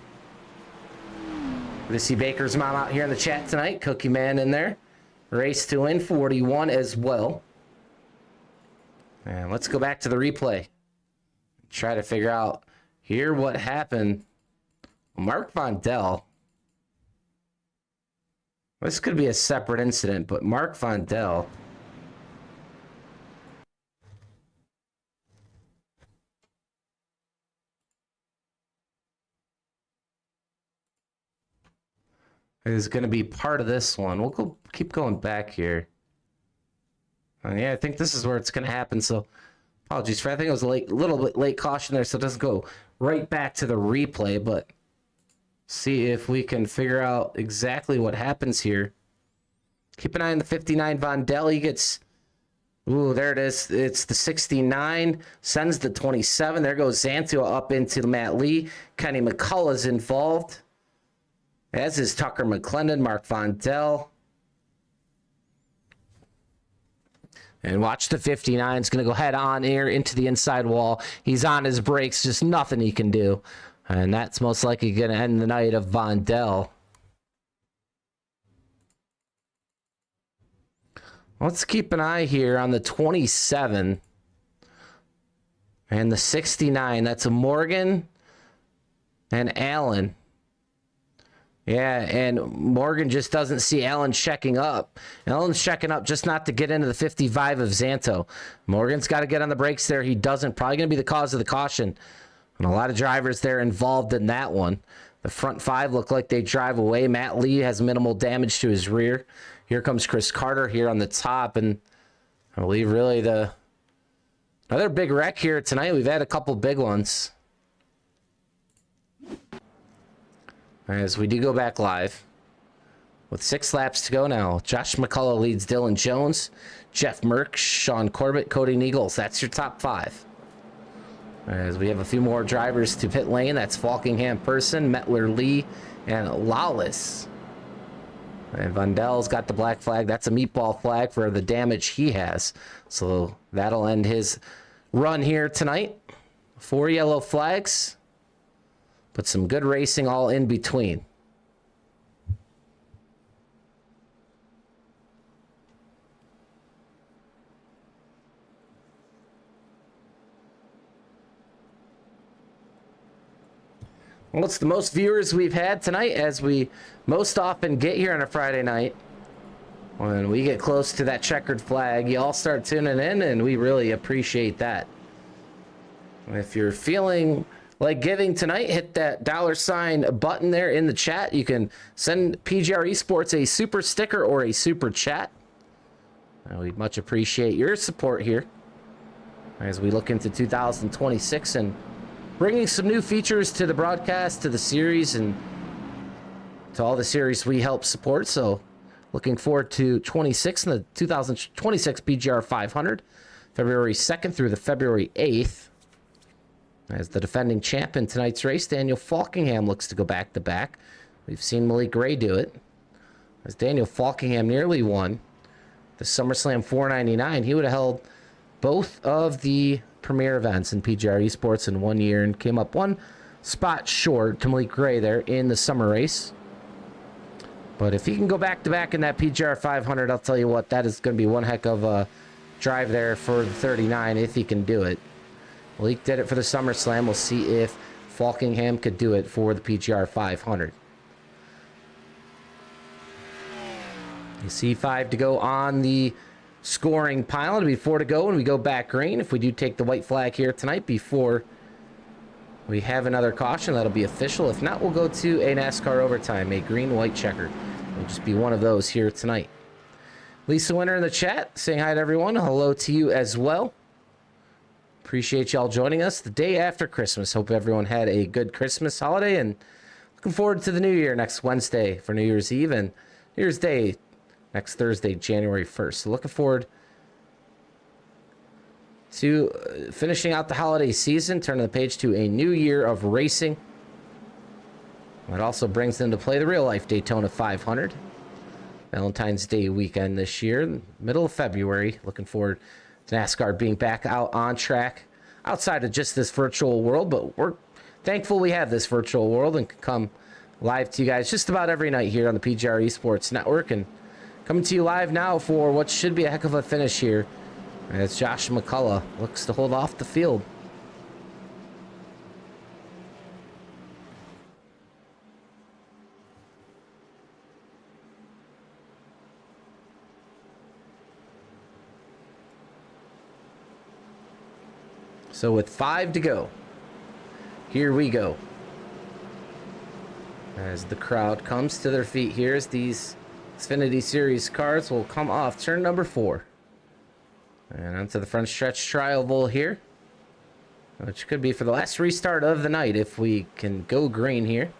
Good to see Baker's mom out here in the chat tonight. Cookie Man in there. Race to win, 41 as well. And let's go back to the replay. Try to figure out here what happened. Mark Vondell. This could be a separate incident, but Mark Vondell. Is going to be part of this one. We'll keep going back here. And yeah, I think this is where it's going to happen. So Apologies for, I think it was a little bit late caution there, so it doesn't go right back to the replay, but see if we can figure out exactly what happens here. Keep an eye on the 59 Vondel. He gets, ooh, there it is. It's the 69, sends the 27. There goes Xanto up into Matt Lee. Kenny McCullough's involved, as is Tucker McClendon, Mark Vondel. And watch the 59. It's going to go head on here into the inside wall. He's on his brakes, just nothing he can do. And that's most likely going to end the night of Vondel. Let's keep an eye here on the 27 and the 69. That's a Morgan and Allen. Yeah, and Morgan just doesn't see Allen checking up. Allen's checking up just not to get into the 55 of Xanto. Morgan's got to get on the brakes there. He doesn't. Probably going to be the cause of the caution. And a lot of drivers there involved in that one. The front five look like they drive away. Matt Lee has minimal damage to his rear. Here comes Chris Carter here on the top. And I believe really another big wreck here tonight. We've had a couple big ones. As we do go back live. With 6 laps to go now. Josh McCullough leads Dylan Jones, Jeff Merck, Sean Corbett, Cody Nichols. That's your top 5. As we have a few more drivers to pit lane. That's Falkingham Person, Mettler Lee, and Lawless. And Vondel's got the black flag. That's a meatball flag for the damage he has. So that'll end his run here tonight. 4 yellow flags. But some good racing all in between. Well, it's the most viewers we've had tonight, as we most often get here on a Friday night. When we get close to that checkered flag, you all start tuning in, and we really appreciate that. If you're feeling like giving tonight, hit that $ button there in the chat. You can send PGR Esports a super sticker or a super chat. We'd much appreciate your support here as we look into 2026 and bringing some new features to the broadcast, to the series, and to all the series we help support. So looking forward to 26 and the 2026 PGR 500, February 2nd through the February 8th. As the defending champ in tonight's race, Daniel Falkingham looks to go back-to-back. We've seen Malik Gray do it. As Daniel Falkingham nearly won the SummerSlam 499, he would have held both of the premier events in PGR Esports in 1 year and came up 1 spot short to Malik Gray there in the summer race. But if he can go back-to-back in that PGR 500, I'll tell you what, that is going to be one heck of a drive there for the 39 if he can do it. Malik did it for the SummerSlam. We'll see if Falkingham could do it for the PGR 500. You see 5 to go on the scoring pile. It'll be 4 to go when we go back green. If we do take the white flag here tonight before we have another caution, that'll be official. If not, we'll go to a NASCAR overtime, a green-white checker. It'll just be one of those here tonight. Lisa Winter in the chat saying hi to everyone. Hello to you as well. Appreciate y'all joining us the day after Christmas. Hope everyone had a good Christmas holiday, and looking forward to the new year next Wednesday for New Year's Eve and New Year's Day next Thursday, January 1st. So looking forward to finishing out the holiday season, turning the page to a new year of racing. It also brings into play the real-life Daytona 500. Valentine's Day weekend this year, middle of February. Looking forward to NASCAR being back out on track outside of just this virtual world, but we're thankful we have this virtual world and can come live to you guys just about every night here on the PGR Esports Network. And coming to you live now for what should be a heck of a finish here as Josh McCullough looks to hold off the field. So with 5 to go, here we go. As the crowd comes to their feet here, as these Xfinity Series cars will come off turn number 4. And onto the front stretch tri-oval here, which could be for the last restart of the night if we can go green here.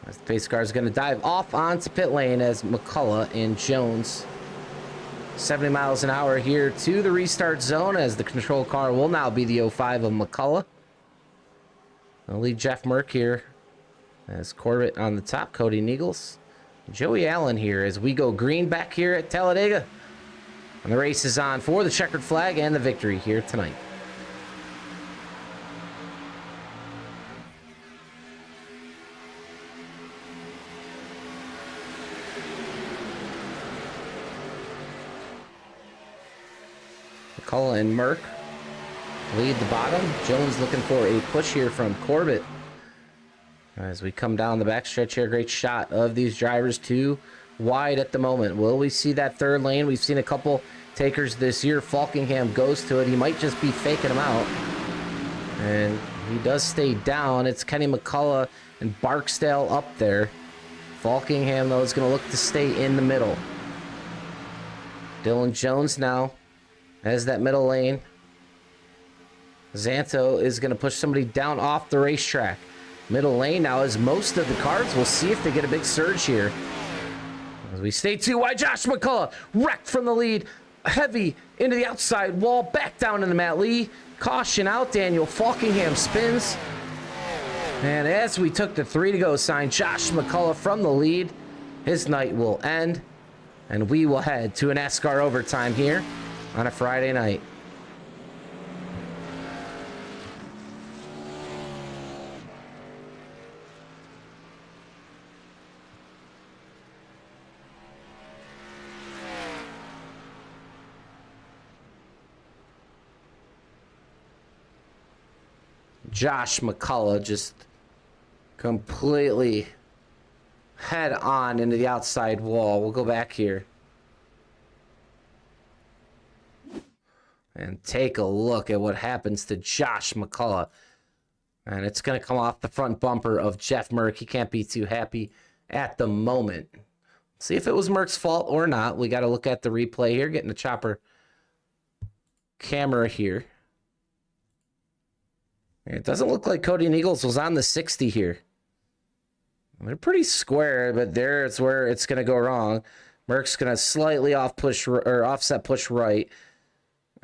As the pace car is going to dive off onto pit lane as McCullough and Jones 70 miles an hour here to the restart zone, as the control car will now be the 05 of McCullough. I'll lead Jeff Merck here as Corbett on the top, Cody Niegels, Joey Allen here as we go green back here at Talladega. And the race is on for the checkered flag and the victory here tonight. McCullough and Merck lead the bottom. Jones looking for a push here from Corbett. As we come down the backstretch here, great shot of these drivers, too wide at the moment. Will we see that third lane? We've seen a couple takers this year. Falkingham goes to it. He might just be faking them out. And he does stay down. It's Kenny McCullough and Barksdale up there. Falkingham, though, is going to look to stay in the middle. Dylan Jones now has that middle lane. Zanto is going to push somebody down off the racetrack. Middle lane now as most of the cars. We'll see if they get a big surge here. As we stay too wide, Josh McCullough wrecked from the lead. Heavy into the outside wall. Back down into Matt Lee. Caution out. Daniel Falkingham spins. And as we took the 3 to go sign, Josh McCullough from the lead. His night will end. And we will head to a NASCAR overtime here on a Friday night. Josh McCullough just completely head on into the outside wall. We'll go back here and take a look at what happens to Josh McCullough. And it's going to come off the front bumper of Jeff Merck. He can't be too happy at the moment. See if it was Merck's fault or not. We got to look at the replay here, getting the chopper camera here. It doesn't look like Cody Niegels was on the 60 here. They're pretty square, but there's where it's going to go wrong. Merck's going to slightly offset push right.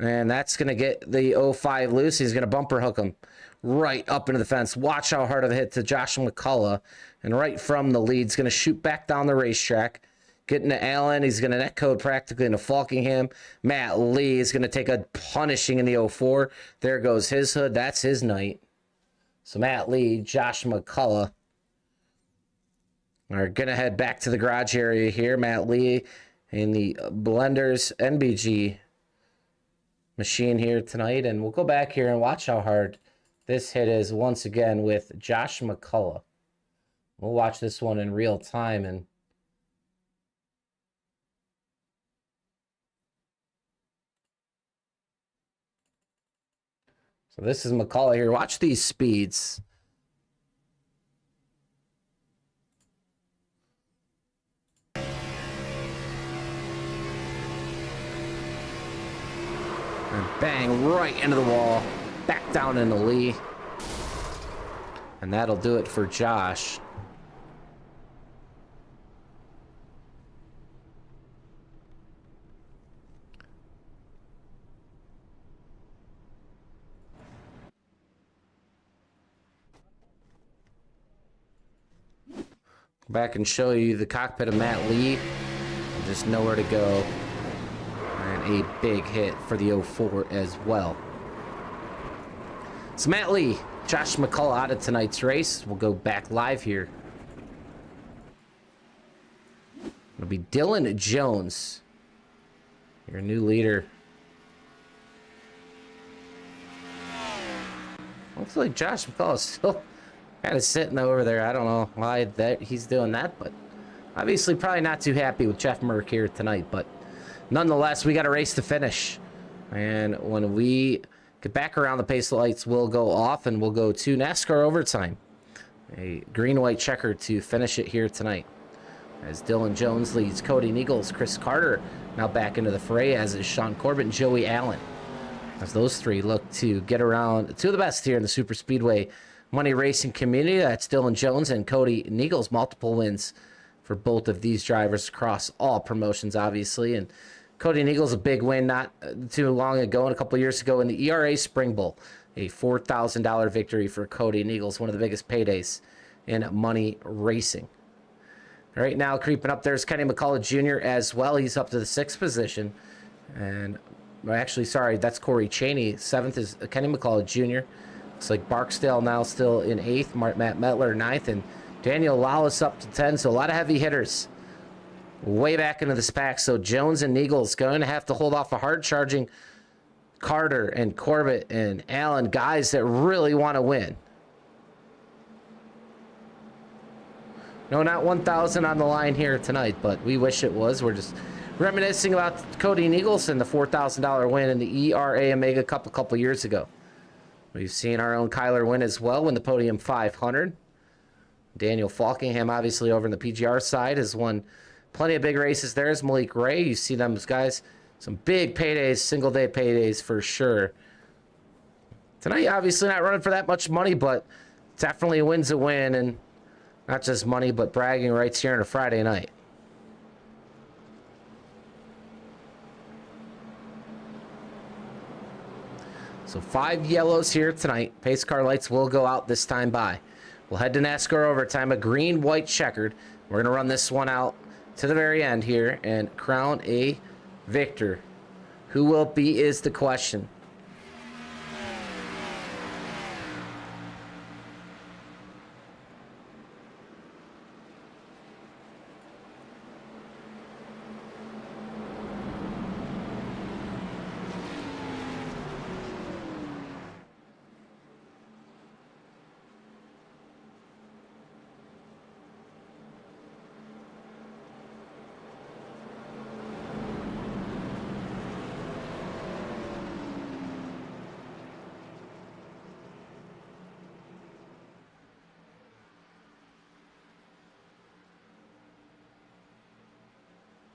And that's going to get the 05 loose. He's going to bumper hook him right up into the fence. Watch how hard of a hit to Josh McCullough. And right from the lead, he's going to shoot back down the racetrack. Get into Allen. He's going to netcode practically into Falkingham. Matt Lee is going to take a punishing in the 04. There goes his hood. That's his night. So Matt Lee, Josh McCullough are going to head back to the garage area here. Matt Lee in the Blenders NBG machine here tonight. And we'll go back here and watch how hard this hit is once again with Josh McCullough. We'll watch this one in real time. And so this is McCullough here. Watch these speeds. And bang, right into the wall. Back down into Lee. And that'll do it for Josh. Back and show you the cockpit of Matt Lee. Just nowhere to go. And a big hit for the 04 as well. So Matt Lee, Josh McCullough out of tonight's race. We'll go back live here. It'll be Dylan Jones, your new leader. Looks like Josh McCullough's still kind of sitting over there. I don't know why he's doing that, but obviously probably not too happy with Jeff Merck here tonight. But nonetheless, we got a race to finish. And when we get back around, the pace lights will go off and we'll go to NASCAR overtime. A green-white checker to finish it here tonight. As Dylan Jones leads Cody Niegels, Chris Carter now back into the fray, as is Sean Corbett and Joey Allen, as those three look to get around two of the best here in the Super Speedway money racing community. That's Dylan Jones and Cody Niegels. Multiple wins for both of these drivers across all promotions, obviously. And Cody Niegels, a big win not too long ago, and a couple years ago in the ERA Spring Bowl. A $4,000 victory for Cody Niegels, one of the biggest paydays in money racing. All right, now creeping up, there's Kenny McCullough Jr. as well. He's up to the 6th position. And actually, sorry, that's Corey Chaney. 7th is Kenny McCullough Jr. Looks like Barksdale now still in 8th. Matt Metler 9th. And Daniel Lawless up to 10. So a lot of heavy hitters way back into this pack. So Jones and Niegels going to have to hold off a hard-charging Carter and Corbett and Allen, guys that really want to win. No, not 1,000 on the line here tonight, but we wish it was. We're just reminiscing about Cody Niegels and the $4,000 win in the ERA Omega Cup a couple years ago. We've seen our own Kyler win as well, win the Podium 500. Daniel Falkingham, obviously over in the PGR side, has won plenty of big races. There's Malik Ray. You see them guys. Some big paydays, single-day paydays for sure. Tonight, obviously not running for that much money, but definitely wins a win, and not just money, but bragging rights here on a Friday night. So 5 yellows here tonight. Pace car lights will go out this time by. We'll head to NASCAR overtime, a green, white checkered. We're going to run this one out to the very end here and crown a victor. Who will it be is the question.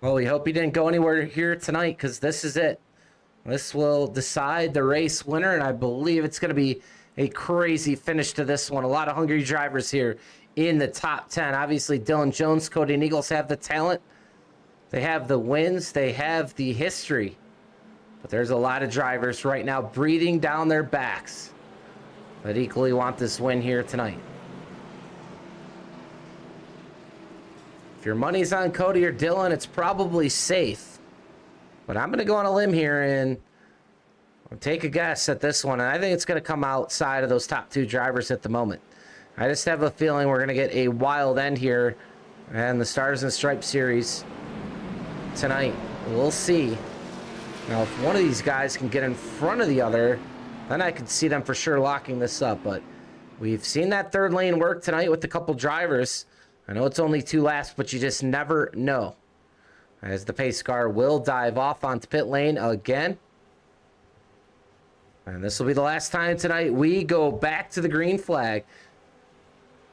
Well, we hope you didn't go anywhere here tonight, because this is it. This will decide the race winner, and I believe it's going to be a crazy finish to this one. A lot of hungry drivers here in the top 10. Obviously, Dylan Jones, Cody Niegels have the talent. They have the wins. They have the history. But there's a lot of drivers right now breathing down their backs that equally want this win here tonight. If your money's on Cody or Dylan, it's probably safe. But I'm going to go on a limb here and take a guess at this one. And I think it's going to come outside of those top 2 drivers at the moment. I just have a feeling we're going to get a wild end here and the Stars and Stripes Series tonight. We'll see. Now, if one of these guys can get in front of the other, then I could see them for sure locking this up. But we've seen that third lane work tonight with a couple drivers. I know it's only 2 laps, but you just never know. As the pace car will dive off onto pit lane again. And this will be the last time tonight we go back to the green flag.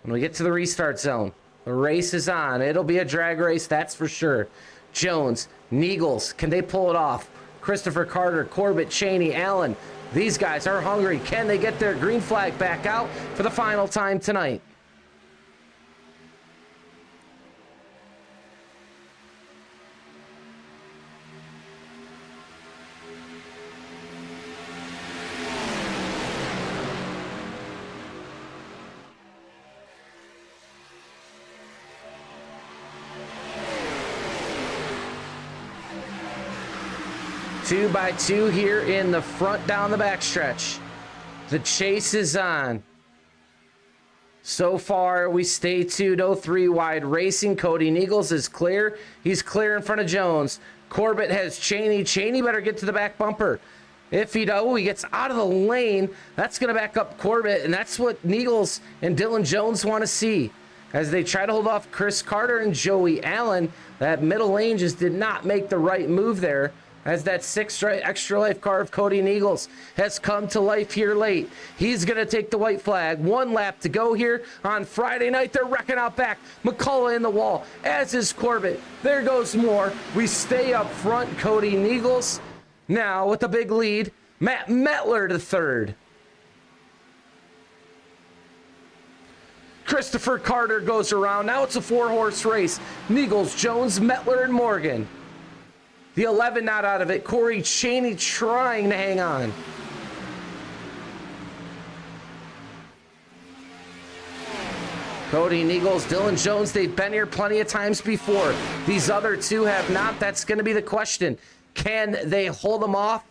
When we get to the restart zone, the race is on. It'll be a drag race, that's for sure. Jones, Niegels, can they pull it off? Christopher Carter, Corbett, Chaney, Allen. These guys are hungry. Can they get their green flag back out for the final time tonight? 2 by 2 here in the front down the backstretch. The chase is on. So far, we stay 2-3 wide racing. Cody Niegels is clear. He's clear in front of Jones. Corbett has Chaney. Chaney better get to the back bumper. If he does, he gets out of the lane. That's going to back up Corbett, and that's what Niegels and Dylan Jones want to see. As they try to hold off Chris Carter and Joey Allen, that middle lane just did not make the right move there. as that sixth extra life car of Cody Eagles has come to life here late. He's going to take the white flag. 1 lap to go here on Friday night. They're wrecking out back. McCullough in the wall, as is Corbett. There goes Moore. We stay up front. Cody Eagles now with a big lead. Matt Metler to third. Christopher Carter goes around. Now it's a 4-horse race. Niegels, Jones, Metler, and Morgan. The 11 not out of it. Corey Cheney trying to hang on. Cody Niegels, Dylan Jones, they've been here plenty of times before. These other two have not. That's going to be the question. Can they hold them off?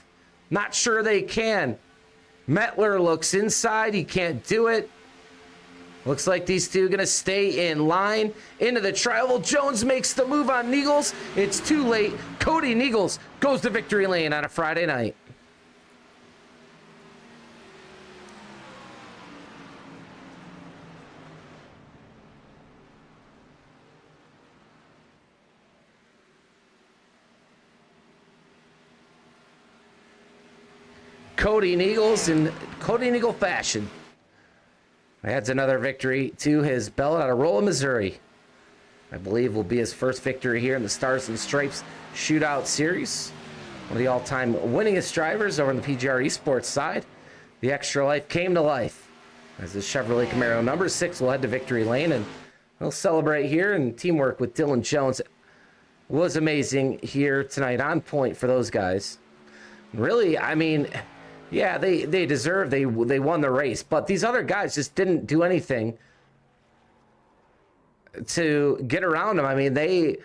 Not sure they can. Metler looks inside. He can't do it. Looks like these two are going to stay in line into the trial. Jones makes the move on Niegels. It's too late. Cody Niegels goes to victory lane on a Friday night. Cody Niegels in Cody Niegel fashion adds another victory to his belt out of Rolla, Missouri. I believe will be his first victory here in the Stars and Stripes Shootout Series. One of the all-time winningest drivers over on the PGR eSports side. The extra life came to life as the Chevrolet Camaro number 6 will head to victory lane, and they'll celebrate here. And teamwork with Dylan Jones was amazing here tonight, on point for those guys. Really, I mean, yeah, they deserve, they won the race, but these other guys just didn't do anything to get around them. I mean, they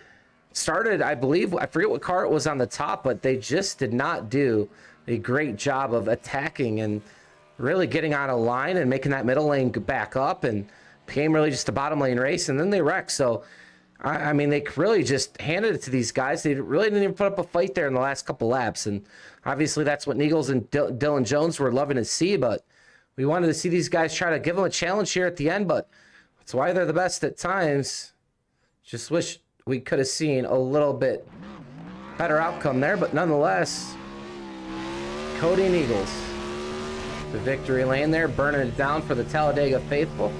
started, I believe, I forget what car it was on the top, but they just did not do a great job of attacking and really getting on a line and making that middle lane back up, and became really just a bottom lane race, and then they wrecked. So, I mean, they really just handed it to these guys. They really didn't even put up a fight there in the last couple laps, and obviously that's what Niegels and Dylan Jones were loving to see, but we wanted to see these guys try to give them a challenge here at the end, but that's why they're the best at times. Just wish we could have seen a little bit better outcome there, but nonetheless, Cody Niegels, the victory lane there, burning it down for the Talladega faithful.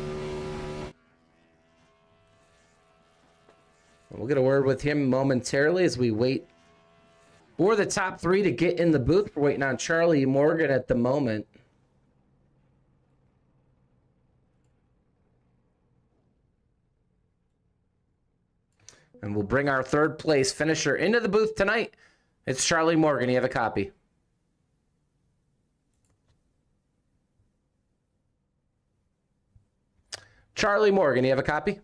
We'll get a word with him momentarily as we wait for the top 3 to get in the booth. We're waiting on Charlie Morgan at the moment. And we'll bring our 3rd place finisher into the booth tonight. It's Charlie Morgan. You have a copy. Charlie Morgan, you have a copy?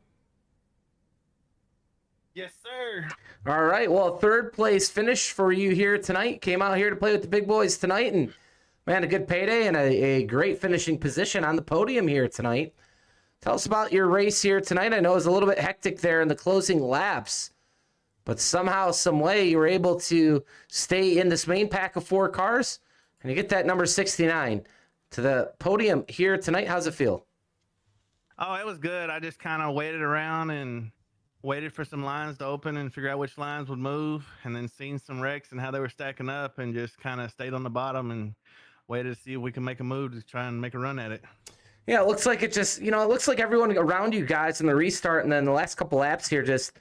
Yes, sir. All right. Well, 3rd place finish for you here tonight. Came out here to play with the big boys tonight, and man, a good payday and a great finishing position on the podium here tonight. Tell us about your race here tonight. I know it was a little bit hectic there in the closing laps, but somehow, some way, you were able to stay in this main pack of 4 cars, and you get that number 69 to the podium here tonight. How's it feel? Oh, it was good. I just kind of waited around and waited for some lines to open and figure out which lines would move, and then seen some wrecks and how they were stacking up, and just kind of stayed on the bottom and waited to see if we can make a move to try and make a run at it. Yeah, it looks like it just, it looks like everyone around you guys in the restart and then the last couple laps here just,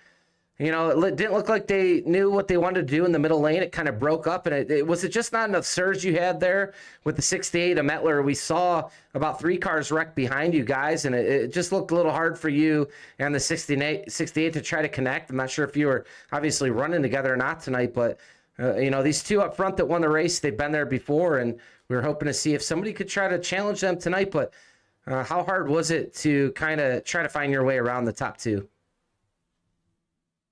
it didn't look like they knew what they wanted to do in the middle lane. It kind of broke up, and it was just not enough surge you had there with the 68 of Metler. We saw about 3 cars wreck behind you guys, and it just looked a little hard for you and the 68 to try to connect. I'm not sure if you were obviously running together or not tonight, but these 2 up front that won the race, they've been there before, and we were hoping to see if somebody could try to challenge them tonight. But how hard was it to kind of try to find your way around the top 2?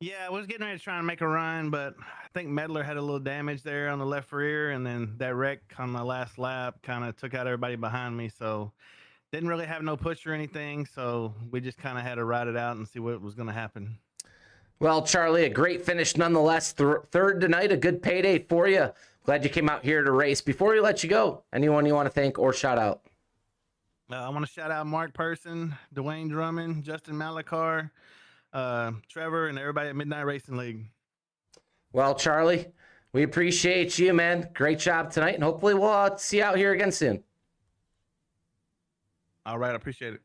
Yeah, I was getting ready to try and make a run, but I think Medler had a little damage there on the left rear, and then that wreck on the last lap kind of took out everybody behind me, so didn't really have no push or anything, so we just kind of had to ride it out and see what was going to happen. Well, Charlie, a great finish nonetheless. 3rd tonight, a good payday for you. Glad you came out here to race. Before we let you go, anyone you want to thank or shout out? I want to shout out Mark Person, Dwayne Drummond, Justin Malakar, Trevor, and everybody at Midnight Racing League. Well, Charlie, We appreciate you, man. Great job tonight, and hopefully we'll see you out here again soon. All right, I appreciate it.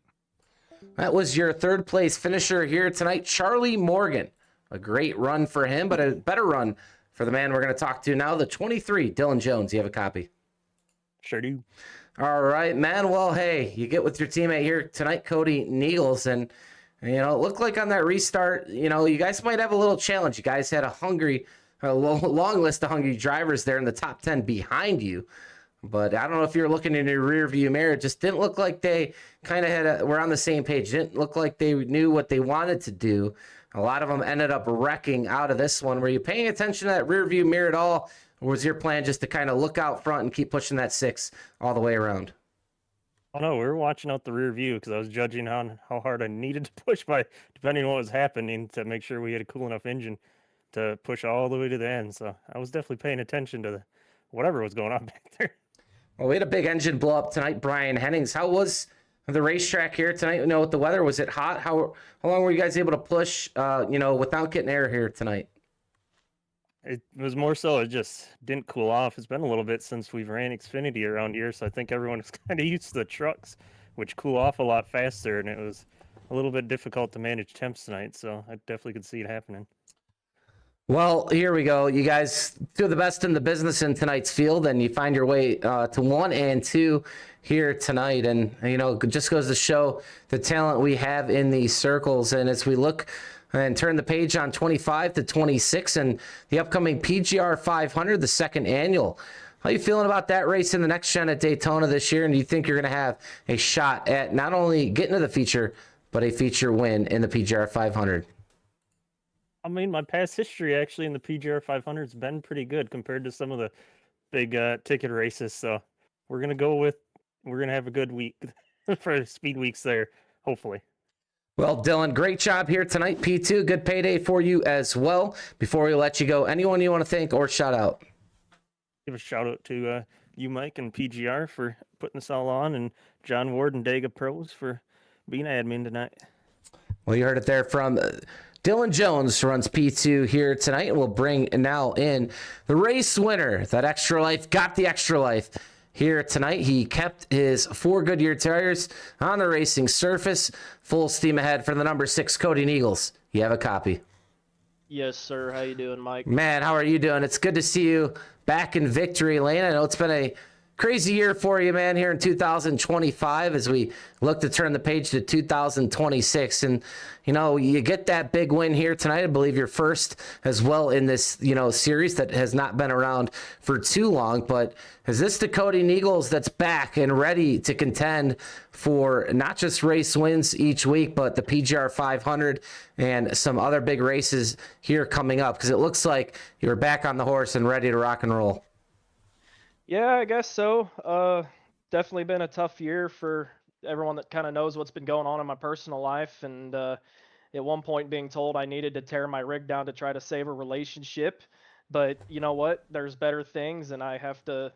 That was your third place finisher here tonight, Charlie Morgan. A great run for him, but a better run for the man we're going to talk to now, the 23, Dylan Jones. You have a copy? Sure do. All right, man. Well, hey, you get with your teammate here tonight, Cody Neagles, and it looked like on that restart, you guys might have a little challenge. You guys had a long list of hungry drivers there in the top 10 behind you. But I don't know if you're looking in your rear view mirror. It just didn't look like they kind of were on the same page. It didn't look like they knew what they wanted to do. A lot of them ended up wrecking out of this one. Were you paying attention to that rear view mirror at all? Or was your plan just to kind of look out front and keep pushing that 6 all the way around? Oh no, we were watching out the rear view because I was judging on how hard I needed to push by, depending on what was happening, to make sure we had a cool enough engine to push all the way to the end. So I was definitely paying attention to whatever was going on back there. Well, we had a big engine blow up tonight, Brian Hennings. How was the racetrack here tonight? With the weather, was it hot? How long were you guys able to push, without getting air here tonight? It was more so it just didn't cool off. It's been a little bit since we've ran Xfinity around here, so I think everyone is kind of used to the trucks, which cool off a lot faster, and it was a little bit difficult to manage temps tonight, so I definitely could see it happening. Well, here we go. You guys do the best in the business in tonight's field, and you find your way to 1 and 2 here tonight. And, it just goes to show the talent we have in these circles. And as we look and turn the page on 25 to 26 and the upcoming PGR 500, the second annual, how are you feeling about that race in the next gen at Daytona this year? And do you think you're going to have a shot at not only getting to the feature, but a feature win in the PGR 500? I mean, my past history actually in the PGR 500 has been pretty good compared to some of the big ticket races. So we're going to have a good week for speed weeks there, hopefully. Well, Dylan, great job here tonight. P2, good payday for you as well. Before we let you go, anyone you want to thank or shout out? Give a shout out to you, Mike, and PGR for putting this all on, and John Ward and Dega Pros for being admin tonight. Well, you heard it there from Dylan Jones, who runs P2 here tonight, and we'll bring now in the race winner. That extra life got the extra life here tonight. He kept his 4 Goodyear tires on the racing surface. Full steam ahead for the number 6 Cody Neagles. You have a copy. Yes, sir. How you doing, Mike? Man, how are you doing? It's good to see you back in victory lane. I know it's been a crazy year for you, man, here in 2025 as we look to turn the page to 2026. And, you get that big win here tonight. I believe you're first as well in this, series that has not been around for too long. But is this the Cody Neagles that's back and ready to contend for not just race wins each week, but the PGR 500 and some other big races here coming up? Because it looks like you're back on the horse and ready to rock and roll. Yeah, I guess so. Definitely been a tough year for everyone that kind of knows what's been going on in my personal life. And at one point being told I needed to tear my rig down to try to save a relationship. But you know what? There's better things, and I have to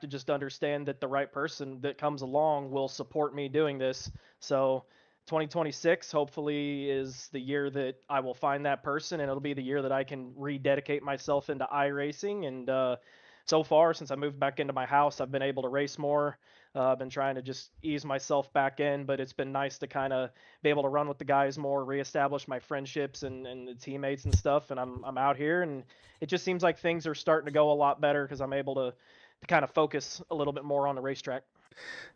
just understand that the right person that comes along will support me doing this. So 2026 hopefully is the year that I will find that person, and it'll be the year that I can rededicate myself into iRacing. And so far, since I moved back into my house, I've been able to race more. I've been trying to just ease myself back in, but it's been nice to kind of be able to run with the guys more, reestablish my friendships and the teammates and stuff. And I'm out here, and it just seems like things are starting to go a lot better because I'm able to kind of focus a little bit more on the racetrack.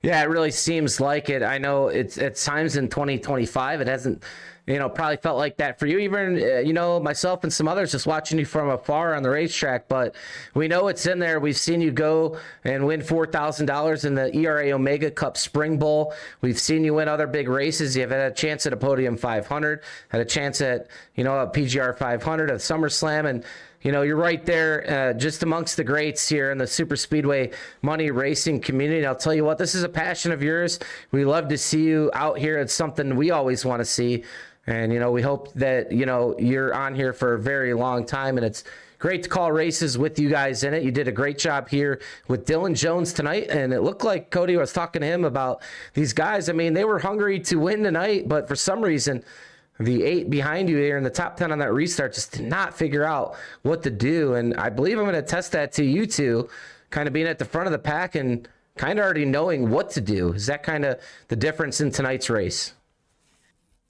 Yeah, it really seems like it. I know it's at times in 2025, it hasn't, probably felt like that for you. Even, myself and some others just watching you from afar on the racetrack, but we know it's in there. We've seen you go and win $4,000 in the ERA Omega Cup Spring Bowl. We've seen you win other big races. You've had a chance at a Podium 500, had a chance at, a PGR 500, a SummerSlam, and you're right there just amongst the greats here in the super speedway money racing community. I'll tell you what, this is a passion of yours. We love to see you out here. It's something we always want to see. And, we hope that, you're on here for a very long time. And it's great to call races with you guys in it. You did a great job here with Dylan Jones tonight. And it looked like Cody was talking to him about these guys. I mean, they were hungry to win tonight, but for some reason, the 8 behind you there in the top 10 on that restart just did not figure out what to do. And I believe I'm going to test that to you two, kind of being at the front of the pack and kind of already knowing what to do. Is that kind of the difference in tonight's race?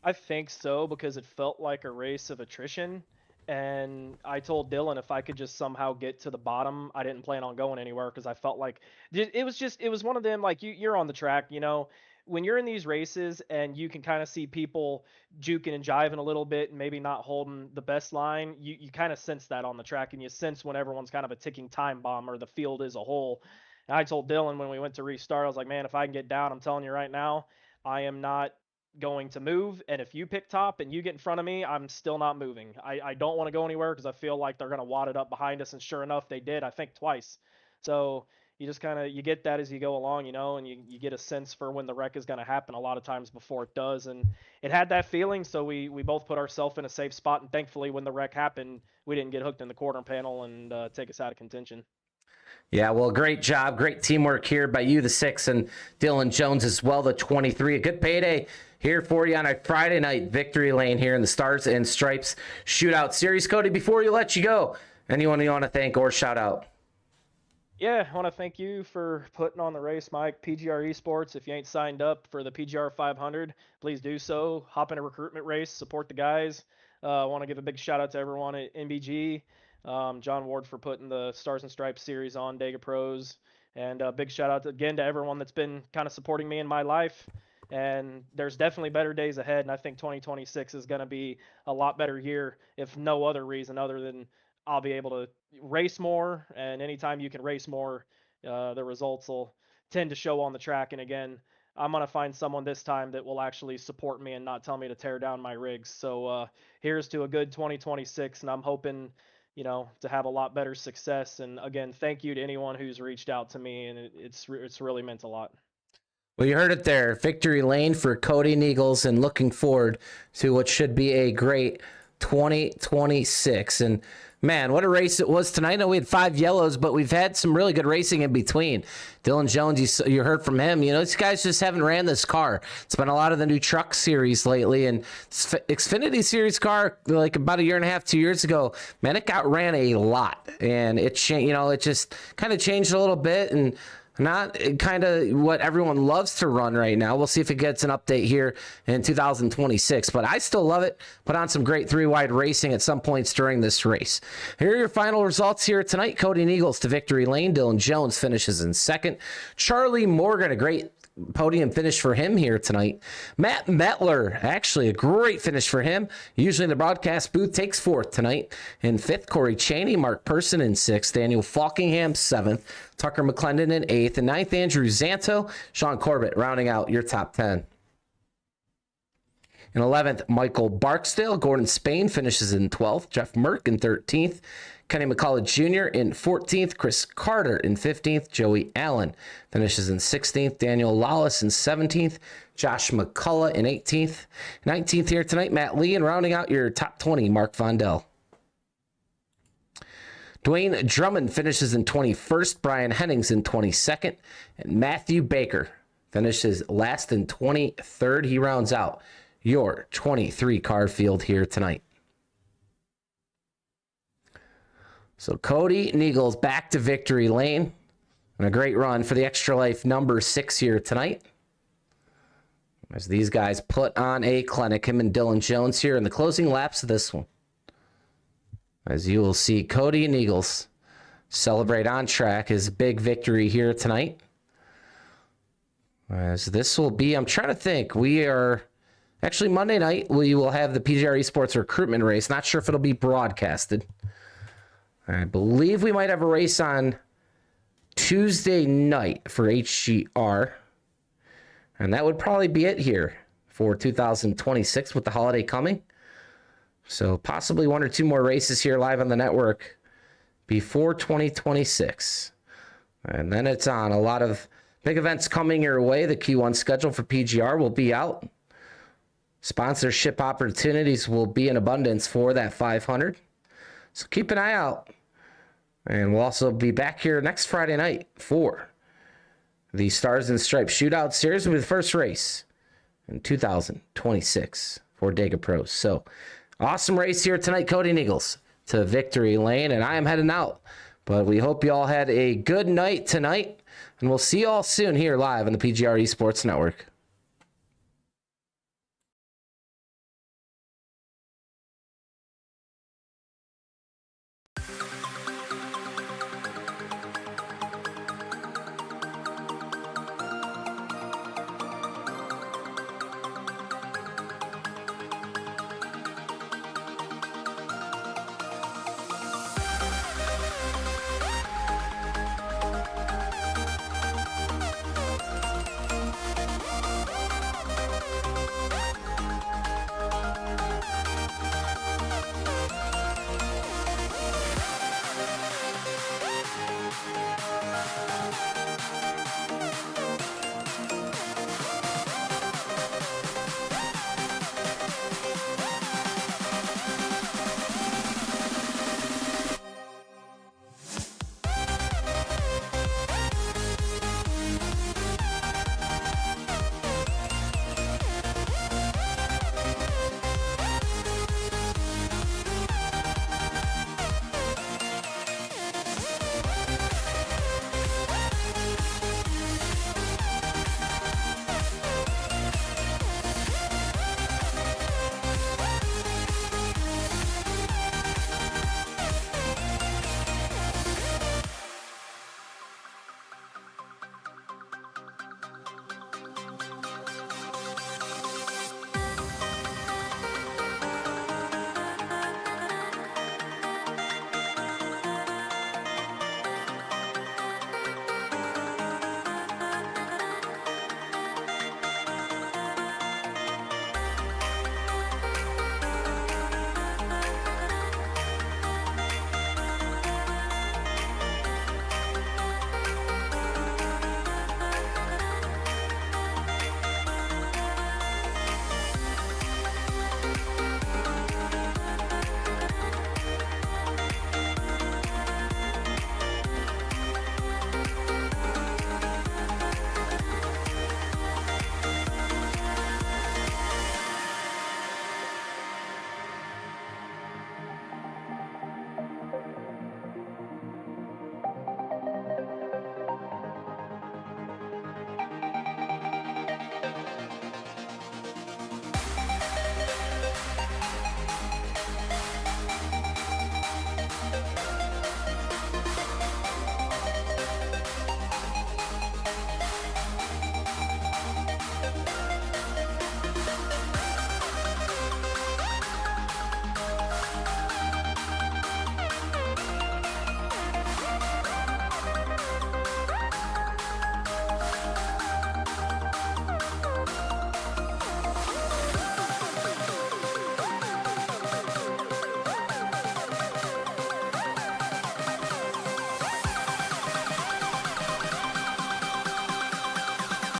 I think so, because it felt like a race of attrition. And I told Dylan if I could just somehow get to the bottom, I didn't plan on going anywhere, because I felt like it was one of them, like you're on the track, when you're in these races and you can kind of see people juking and jiving a little bit and maybe not holding the best line, you kind of sense that on the track, and you sense when everyone's kind of a ticking time bomb, or the field as a whole. And I told Dylan when we went to restart, I was like, man, if I can get down, I'm telling you right now, I am not going to move. And if you pick top and you get in front of me, I'm still not moving. I don't want to go anywhere, because I feel like they're going to wad it up behind us. And sure enough, they did, I think twice. So you just kind of, you get that as you go along, and you get a sense for when the wreck is going to happen a lot of times before it does. And it had that feeling. So we both put ourselves in a safe spot. And thankfully, when the wreck happened, we didn't get hooked in the quarter panel and take us out of contention. Yeah, well, great job. Great teamwork here by you, the 6, and Dylan Jones as well, the 23. A good payday here for you on a Friday night victory lane here in the Stars and Stripes Shootout Series. Cody, before we let you go, anyone you want to thank or shout out? Yeah, I want to thank you for putting on the race, Mike. PGR eSports, if you ain't signed up for the PGR 500, please do so. Hop in a recruitment race, support the guys. I want to give a big shout out to everyone at NBG. John Ward for putting the Stars and Stripes series on Dega Pros, and a big shout out again to everyone that's been kind of supporting me in my life. And there's definitely better days ahead, and I think 2026 is going to be a lot better year, if no other reason other than I'll be able to race more, and anytime you can race more, the results will tend to show on the track. And again, I'm going to find someone this time that will actually support me and not tell me to tear down my rigs. So here's to a good 2026, and I'm hoping to have a lot better success. And again, thank you to anyone who's reached out to me, and it's really meant a lot. Well, you heard it there. Victory lane for Cody Neagles, and looking forward to what should be a great 2026. And man, what a race it was tonight. I know we had 5 yellows, but we've had some really good racing in between. Dylan Jones, you heard from him. These guys just haven't ran this car. It's been a lot of the new truck series lately, and Xfinity Series car, like about a year and a half, 2 years ago, man, it got ran a lot, and it just kind of changed a little bit, and not kind of what everyone loves to run right now. We'll see if it gets an update here in 2026, but I still love it. Put on some great 3-wide racing at some points during this race. Here are your final results here tonight. Cody Neagles to victory lane. Dylan Jones finishes in 2nd. Charlie Morgan, a great podium finish for him here tonight. Matt Metler, actually a great finish for him. Usually in the broadcast booth, takes 4th tonight. In 5th, Corey Chaney, Mark Person in 6th, Daniel Falkingham 7th, Tucker McClendon in 8th, and 9th, Andrew Zanto, Sean Corbett rounding out your top 10. In 11th, Michael Barksdale. Gordon Spain finishes in 12th. Jeff Merck in 13th. Kenny McCullough Jr. in 14th. Chris Carter in 15th. Joey Allen finishes in 16th. Daniel Lawless in 17th. Josh McCullough in 18th. 19th here tonight, Matt Lee. And rounding out your top 20, Mark Vondell. Dwayne Drummond finishes in 21st. Brian Hennings in 22nd. And Matthew Baker finishes last in 23rd. He rounds out your 23 car field here tonight. So Cody Neagles back to victory lane, and a great run for the Extra Life number 6 here tonight, as these guys put on a clinic, him and Dylan Jones here in the closing laps of this one. As you will see Cody Neagles celebrate on track his big victory here tonight. As this will be, I'm trying to think, we are actually Monday night, we will have the PGR eSports recruitment race. Not sure if it'll be broadcasted. I believe we might have a race on Tuesday night for HGR. And that would probably be it here for 2026 with the holiday coming. So possibly 1 or 2 more races here live on the network before 2026. And then it's on. A lot of big events coming your way. The Q1 schedule for PGR will be out. Sponsorship opportunities will be in abundance for that 500. So keep an eye out. And we'll also be back here next Friday night for the Stars and Stripes Shootout Series with the first race in 2026 for Dega Pros. So awesome race here tonight, Cody and Eagles to victory lane, and I am heading out. But we hope you all had a good night tonight, and we'll see you all soon here live on the PGR Esports Network.